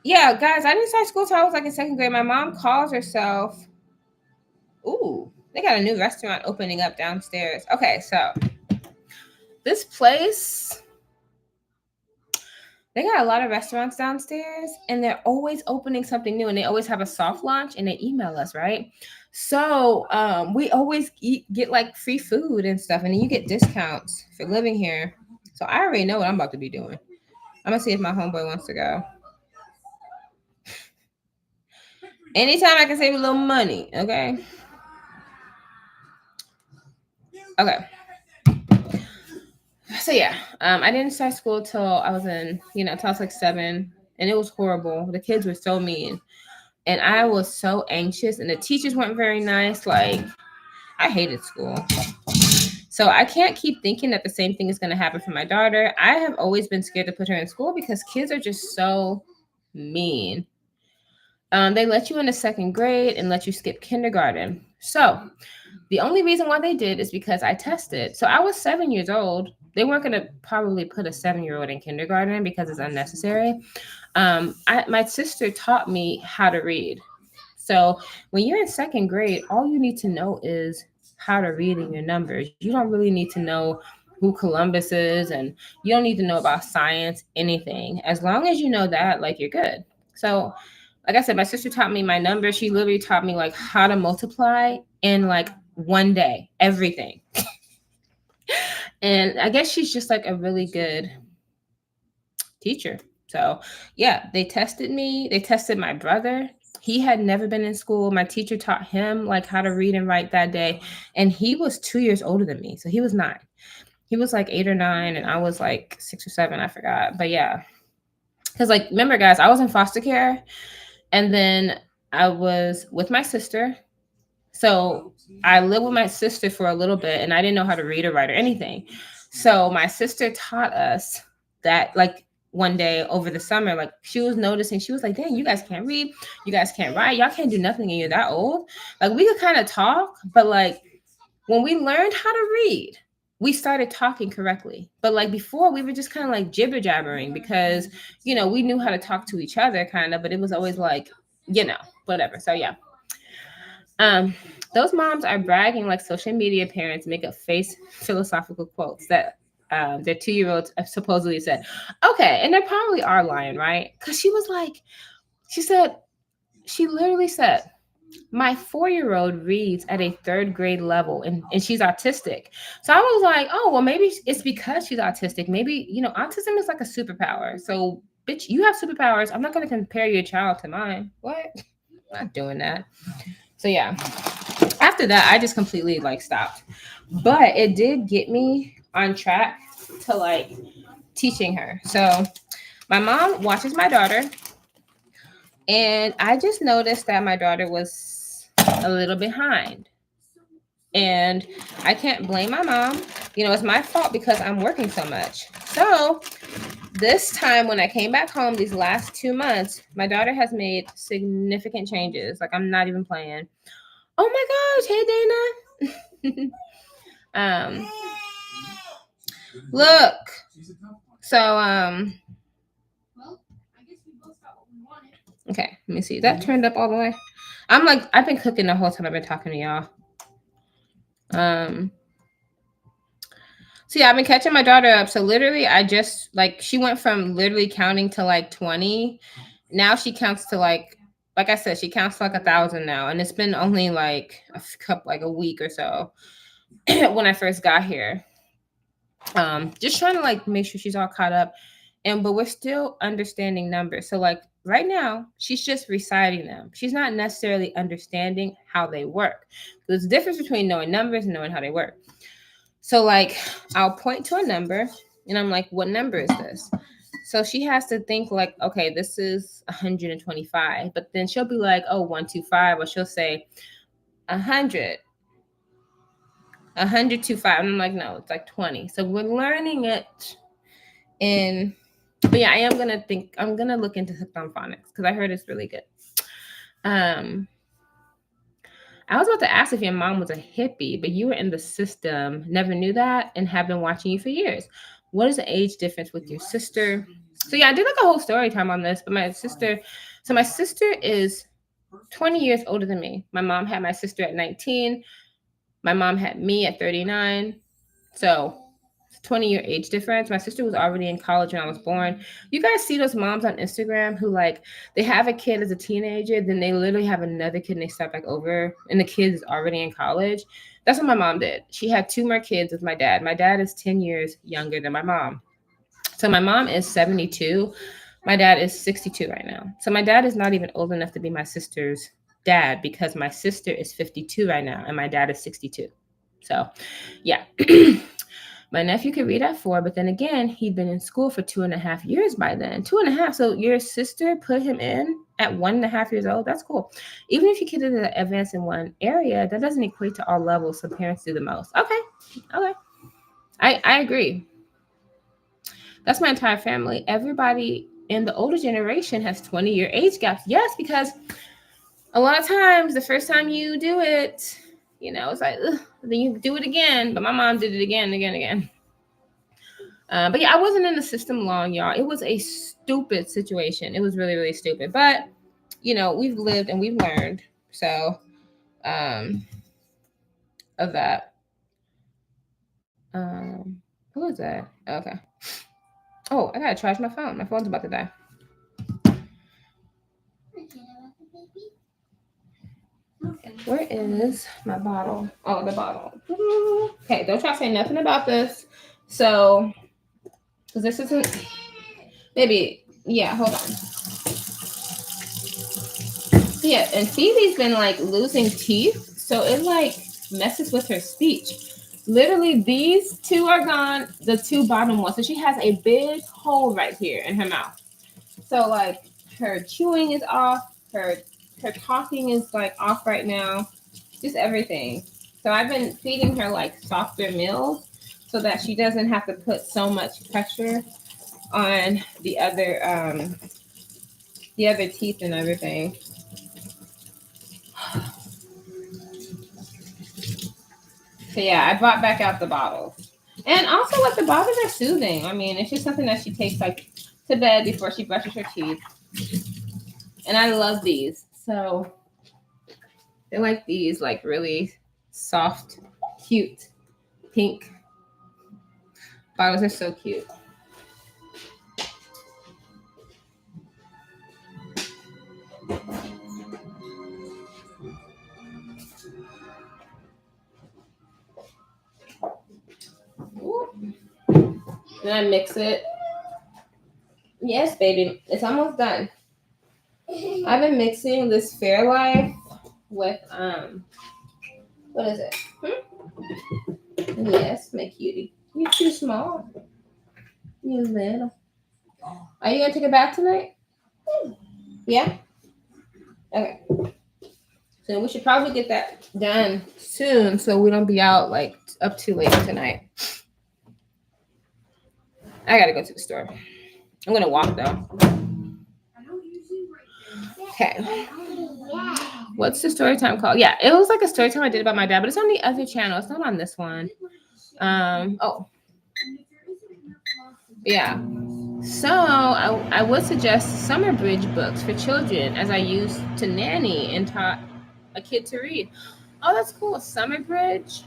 Yeah, guys, I didn't start school till I was like in 2nd grade. My mom calls herself. Ooh, they got a new restaurant opening up downstairs. Okay, so this place, they got a lot of restaurants downstairs and they're always opening something new and they always have a soft launch and they email us, right? So we always get like free food and stuff and then you get discounts for living here. So I already know what I'm about to be doing. I'm gonna see if my homeboy wants to go. Anytime I can save a little money, okay? Okay. So yeah, I didn't start school till I was till I was like 7, and it was horrible. The kids were so mean, and I was so anxious, and the teachers weren't very nice. Like, I hated school. So I can't keep thinking that the same thing is going to happen for my daughter. I have always been scared to put her in school because kids are just so mean. They let you into 2nd grade and let you skip kindergarten. So the only reason why they did is because I tested. So I was 7 years old. They weren't going to probably put a 7-year-old in kindergarten because it's unnecessary. My sister taught me how to read. So when you're in 2nd grade, all you need to know is how to read in your numbers. You don't really need to know who Columbus is, and you don't need to know about science, anything. As long as you know that, like, you're good. So like I said, my sister taught me my numbers. She literally taught me like how to multiply in like one day, everything. And I guess she's just like a really good teacher. So yeah, they tested me. They tested my brother. He had never been in school. My teacher taught him like how to read and write that day. And he was 2 years older than me. So he was 9. He was like 8 or 9 and I was like 6 or 7, I forgot. But yeah. Because like, remember guys, I was in foster care and then I was with my sister. So I lived with my sister for a little bit and I didn't know how to read or write or anything. So my sister taught us that like one day over the summer, like she was noticing, she was like, dang, you guys can't read, you guys can't write, y'all can't do nothing and you're that old. Like we could kind of talk, but like when we learned how to read, we started talking correctly. But like before, we were just kind of like jibber jabbering because, you know, we knew how to talk to each other kind of, but it was always like, you know, whatever. So yeah. Those moms are bragging like social media parents make up face philosophical quotes that their 2-year-olds supposedly said. Okay, and they probably are lying, right? Because she was like, she literally said, my 4-year-old reads at a 3rd grade level and she's autistic. So I was like, oh, well, maybe it's because she's autistic. Maybe, you know, autism is like a superpower. So, bitch, you have superpowers. I'm not going to compare your child to mine. What? I'm not doing that. So, yeah. After that, I just completely like stopped. But it did get me on track to like teaching her. So, my mom watches my daughter. And I just noticed that my daughter was a little behind. And I can't blame my mom. You know, it's my fault because I'm working so much. So this time when I came back home these last 2 months, my daughter has made significant changes. Like I'm not even playing. Oh my gosh, hey Dana. Look. So okay, let me see. Is that turned up all the way? I'm like, I've been cooking the whole time I've been talking to y'all. So yeah, I've been catching my daughter up. So literally, I just like she went from literally counting to like 20. Now she counts to like I said, she counts to like 1,000 now, and it's been only like a week or so when I first got here. Just trying to like make sure she's all caught up, but we're still understanding numbers. So like right now, she's just reciting them. She's not necessarily understanding how they work. There's a difference between knowing numbers and knowing how they work. So like I'll point to a number and I'm like, what number is this? So she has to think like, okay, this is 125. But then she'll be like, oh, 125. Or she'll say 100. 125. And I'm like, no, it's like 20. So we're learning it. But yeah, I'm gonna look into hooked on phonics because I heard it's really good. I was about to ask if your mom was a hippie, but you were in the system, never knew that, and have been watching you for years. What is the age difference with your sister? So yeah, I did like a whole story time on this, but my sister is 20 years older than me. My mom had my sister at 19. My mom had me at 39. So 20-year age difference. My sister was already in college when I was born. You guys see those moms on Instagram who like they have a kid as a teenager, then they literally have another kid and they start back over and the kid is already in college. That's what my mom did. She had 2 more kids with my dad. My dad is 10 years younger than my mom. So my mom is 72. My dad is 62 right now. So my dad is not even old enough to be my sister's dad because my sister is 52 right now and my dad is 62. So yeah. My nephew could read at 4, but then again, he'd been in school for 2.5 years by then. 2.5. So your sister put him in at 1.5 years old. That's cool. Even if your kid is advanced in one area, that doesn't equate to all levels. Some parents do the most. Okay. I agree. That's my entire family. Everybody in the older generation has 20-year age gaps. Yes, because a lot of times the first time you do it, you know, it's like, ugh, then you do it again. But my mom did it again. But yeah, I wasn't in the system long, y'all. It was a stupid situation. It was really, really stupid. But, you know, we've lived and we've learned. So, of that. Who is that? Okay. Oh, I gotta charge my phone. My phone's about to die. Where is my bottle? Oh, the bottle. Okay, don't try to say nothing about this. So, because this isn't, maybe, yeah, hold on. Yeah, and Phoebe's been like losing teeth, so it like messes with her speech. Literally, these two are gone. The two bottom ones. So she has a big hole right here in her mouth. So like her chewing is off. Her talking is like off right now. Just everything. So I've been feeding her like softer meals so that she doesn't have to put so much pressure on the other teeth and everything. So yeah, I brought back out the bottles. And also like the bottles are soothing. I mean, it's just something that she takes like to bed before she brushes her teeth. And I love these. So they're like these like really soft, cute, pink bottles are so cute. Ooh. Then I mix it. Yes, baby, it's almost done. I've been mixing this Fairlife with what is it? Yes, my cutie. You're too small. You little. Are you gonna take a bath tonight? Yeah. Okay. So we should probably get that done soon, so we don't be out like up too late tonight. I gotta go to the store. I'm gonna walk though. Okay. What's the story time called? Yeah, it was like a story time I did about my dad, but it's on the other channel. It's not on this one. Oh. Yeah. So I would suggest summer bridge books for children as I used to nanny and taught a kid to read. Oh, that's cool. Summer bridge.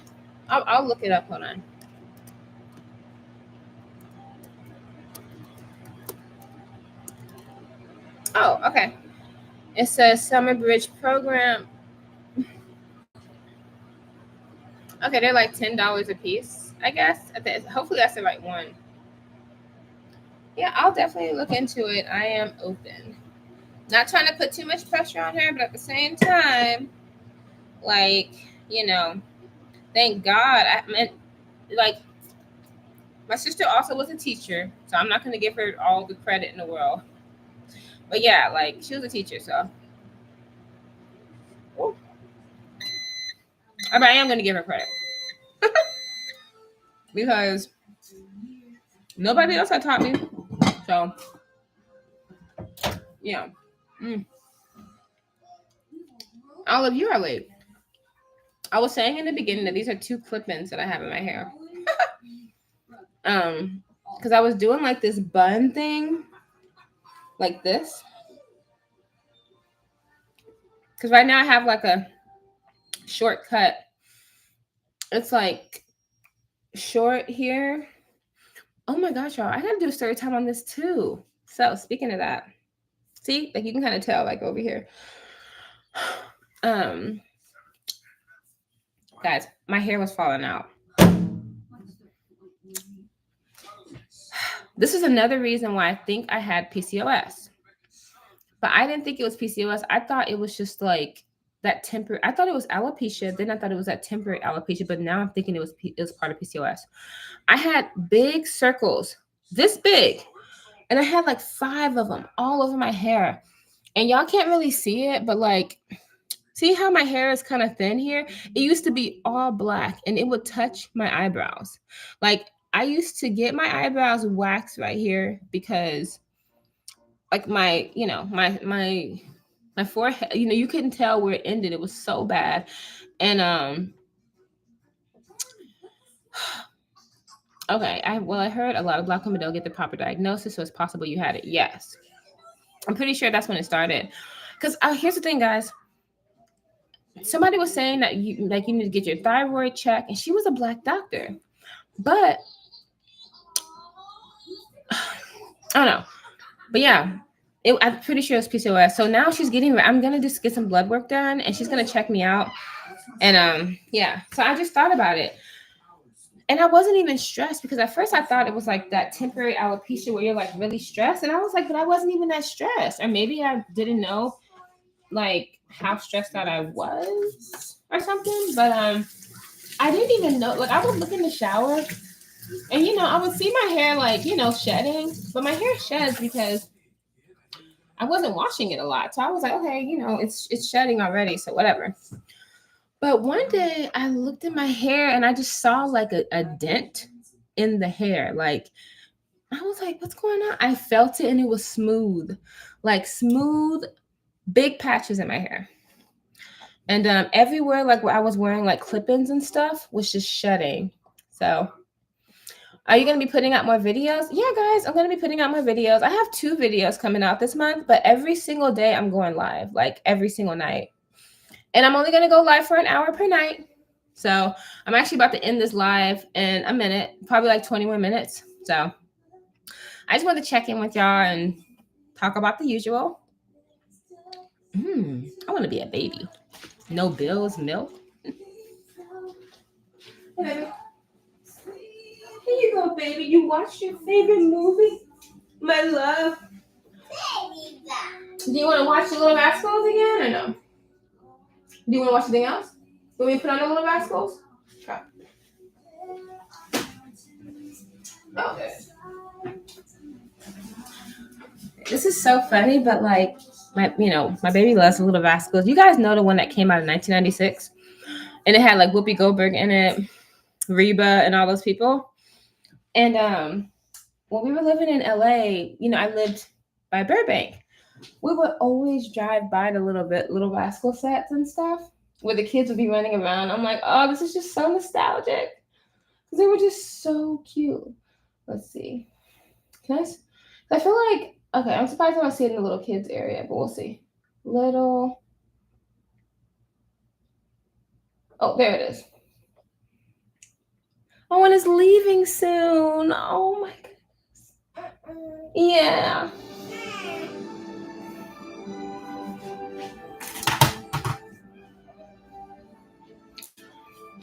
I'll look it up. Hold on. Oh, okay. It says summer bridge program. Okay, they're like $10 a piece, I guess. Hopefully that's the right one. Yeah, I'll definitely look into it. I am open. Not trying to put too much pressure on her, but at the same time, like, thank God. I mean, like, my sister also was a teacher, so I'm not going to give her all the credit in the world. But yeah, like, she was a teacher, so. Ooh. But I am going to give her credit. Because nobody else had taught me. So, yeah. All of you are late. I was saying in the beginning that these are 2 clip-ins that I have in my hair. Because I was doing like this bun thing, like this. Because right now I have like a short cut. It's like short here. Oh my gosh, y'all! I gotta do a story time on this too. So speaking of that, see, like you can kind of tell, like over here. Guys, my hair was falling out. This is another reason why I think I had PCOS. But I didn't think it was PCOS. I thought it was just like that temporary. I thought it was alopecia. Then I thought it was that temporary alopecia. But now I'm thinking it was part of PCOS. I had big circles, this big, and I had like 5 of them all over my hair. And y'all can't really see it, but like, see how my hair is kind of thin here? It used to be all black, and it would touch my eyebrows. Like I used to get my eyebrows waxed right here because like my forehead, you couldn't tell where it ended. It was so bad. And okay, I heard a lot of Black women don't get the proper diagnosis, so it's possible you had it. Yes, I'm pretty sure that's when it started. Because here's the thing, guys. Somebody was saying that you need to get your thyroid checked, and she was a Black doctor, but I don't know. But yeah, I'm pretty sure it's PCOS. So now I'm gonna just get some blood work done, and she's gonna check me out. And yeah, so I just thought about it. And I wasn't even stressed because at first I thought it was like that temporary alopecia where you're like really stressed. And I was like, but I wasn't even that stressed. Or maybe I didn't know like how stressed out I was or something. But I didn't even know. Like, I would look in the shower, and I would see my hair like shedding, but my hair sheds because I wasn't washing it a lot. So I was like, okay, it's shedding already, so whatever. But one day I looked at my hair and I just saw like a dent in the hair. Like, I was like, what's going on? I felt it and it was smooth, like smooth, big patches in my hair. And everywhere, like where I was wearing like clip-ins and stuff, was just shedding. So are you going to be putting out more videos? Yeah, guys, I'm going to be putting out more videos. I have 2 videos coming out this month, but every single day I'm going live, like every single night. And I'm only going to go live for an hour per night. So I'm actually about to end this live in a minute, probably like 21 minutes. So I just want to check in with y'all and talk about the usual. I want to be a baby. No bills, milk. Hey, here you go, baby. You watched your favorite movie? My love. Do you want to watch the Little Rascals again or no? Do you want to watch anything else? Want me to put on the Little Rascals? Okay. Okay. This is so funny, but like my baby loves the Little Rascals. You guys know the one that came out in 1996, and it had like Whoopi Goldberg in it, Reba, and all those people. And when we were living in LA, I lived by Burbank. We would always drive by the Little Rascal sets and stuff where the kids would be running around. I'm like, oh, this is just so nostalgic because they were just so cute. Let's see. I feel like, okay, I'm surprised I don't see it in the little kids area, but we'll see. Oh, there it is. Oh, and it's leaving soon. Oh my goodness. Yeah.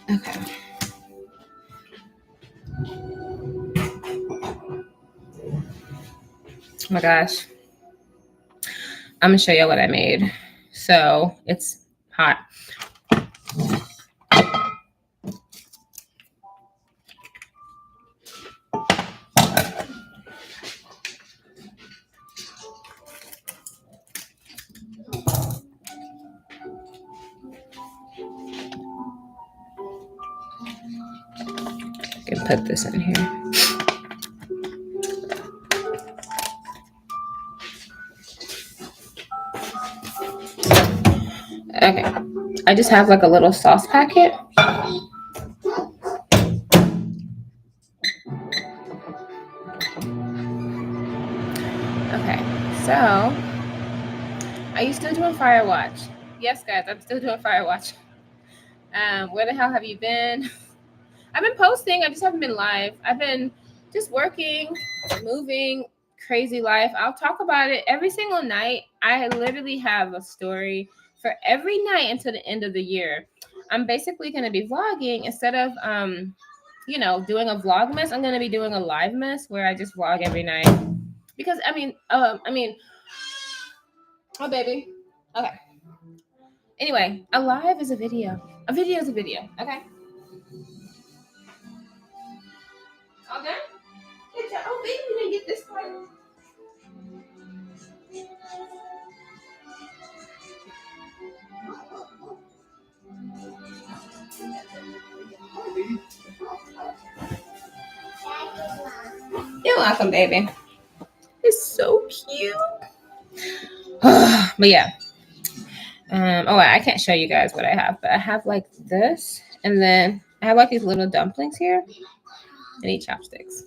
Okay. Oh my gosh. I'm gonna show you what I made. So it's hot. I can put this in here. Okay. I just have like a little sauce packet. Okay. So are you still doing Firewatch? Yes, guys, I'm still doing Firewatch. Where the hell have you been? I've been posting. I just haven't been live. I've been just working, moving, crazy life. I'll talk about it every single night. I literally have a story for every night until the end of the year. I'm basically going to be vlogging instead of, doing a vlogmas. I'm going to be doing a live mess where I just vlog every night. Because, oh, baby. Okay. Anyway, a live is a video. A video is a video. Okay. All done? Good job. Oh, baby, you didn't get this part. You're welcome, baby. It's so cute. But yeah. I can't show you guys what I have, but I have like this, and then I have like these little dumplings here. I need chopsticks.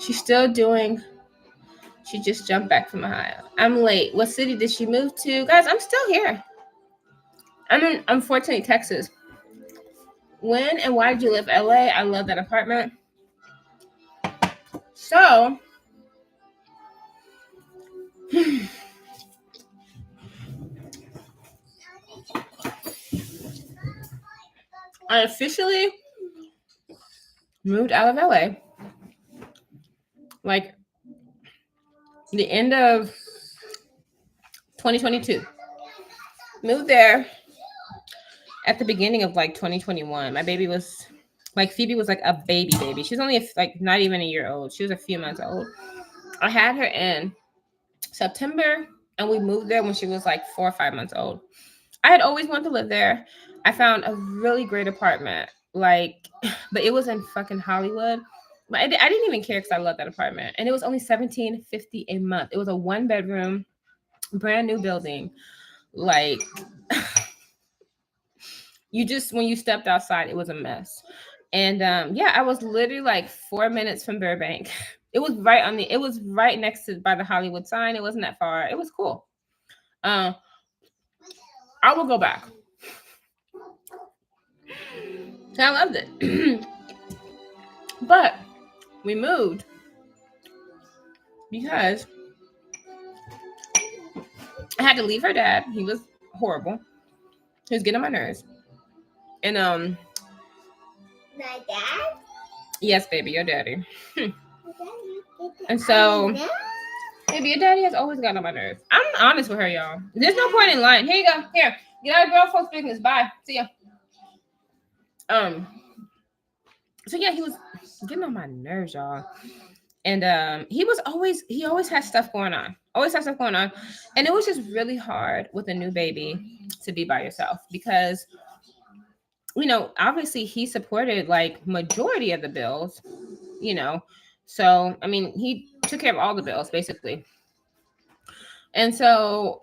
She's still doing. She just jumped back from Ohio. I'm late. What city did she move to? Guys, I'm still here. I'm in, unfortunately, Texas. When and why did you live LA? I love that apartment. So, I officially moved out of LA. Like the end of 2022. Moved there. at the beginning of like 2021. My baby was like, Phoebe was like a baby. She was only like not even a year old. She was a few months old. I had her in September, and we moved there when she was like 4 or 5 months old. I had always wanted to live there. I found a really great apartment, like, but it was in fucking Hollywood. But I didn't even care because I loved that apartment, and it was only $17.50 a month. It was a 1-bedroom, brand new building. Like, you just, when you stepped outside, it was a mess. And yeah, I was literally like 4 minutes from Burbank. It was right next to by the Hollywood sign. It wasn't that far. It was cool. I will go back. So I loved it. But we moved because I had to leave her dad. He was horrible. He was getting on my nerves. And My dad? yes, baby, your daddy. And so, baby, your daddy has always gotten on my nerves. I'm honest with her, y'all. There's no point in lying. Here you go. Here, get out of girl folks' business. Bye. See ya. So yeah, he was getting on my nerves, y'all. And he always had stuff going on. And it was just really hard with a new baby to be by yourself because, you know, obviously he supported like majority of the bills, you know. So, I mean, he took care of all the bills basically. And so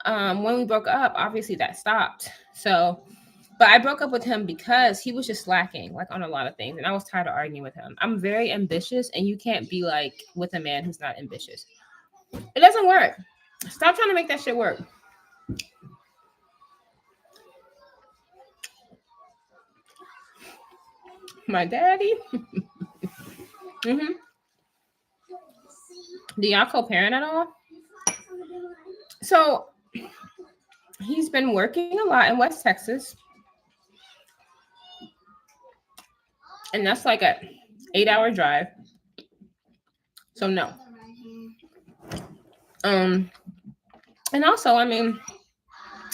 when we broke up, obviously that stopped. So, but I broke up with him because he was just lacking like on a lot of things. And I was tired of arguing with him. I'm very ambitious, and you can't be like with a man who's not ambitious. It doesn't work. Stop trying to make that shit work. My daddy. Mm-hmm. Do y'all co-parent at all? So he's been working a lot in West Texas. And that's like a 8-hour drive. So no. And also, I mean,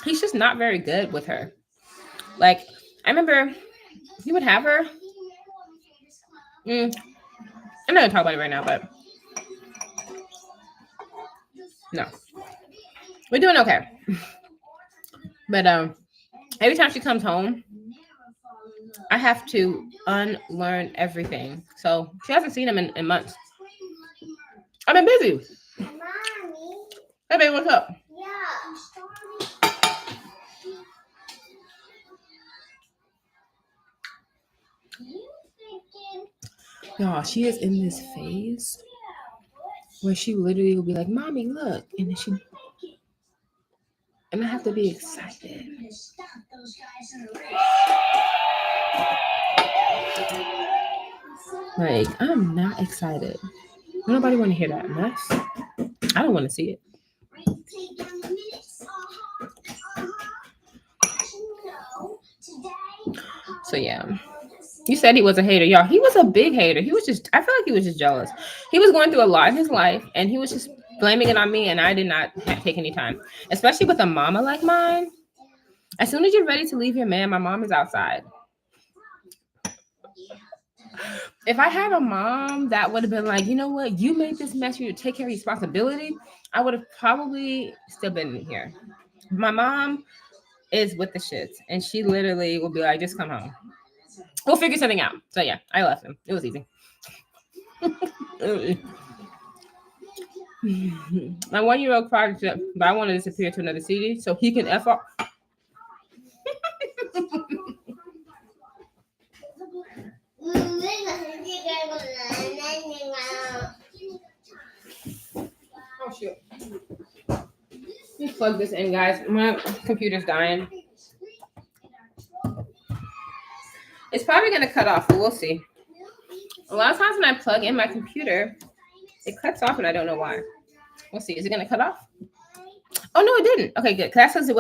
he's just not very good with her. Like, I remember he would have her. I'm not gonna talk about it right now, but no. We're doing okay. But every time she comes home, I have to unlearn everything. So she hasn't seen him in months. I've been busy. Hey, baby, what's up? Y'all, she is in this phase where she literally will be like, "Mommy, look," and then I have to be excited. Like, I'm not excited. Nobody want to hear that mess. I don't want to see it. So yeah. You said he was a hater, y'all. He was a big hater. I feel like he was just jealous. He was going through a lot in his life, and he was just blaming it on me, and I did not take any time. Especially with a mama like mine. As soon as you're ready to leave your man, my mom is outside. If I had a mom that would have been like, you know what, you made this mess, you take care of responsibility, I would have probably still been here. My mom is with the shits, and she literally will be like, just come home. We'll figure something out. So yeah, I left him. It was easy. My 1-year-old project, but I want to disappear to another city so he can F off. Oh shit. Let's plug this in, guys. My computer's dying. It's probably going to cut off, but we'll see. A lot of times when I plug in my computer, it cuts off and I don't know why. We'll see. Is it going to cut off? Oh, no, it didn't. Okay, good. Because that says it was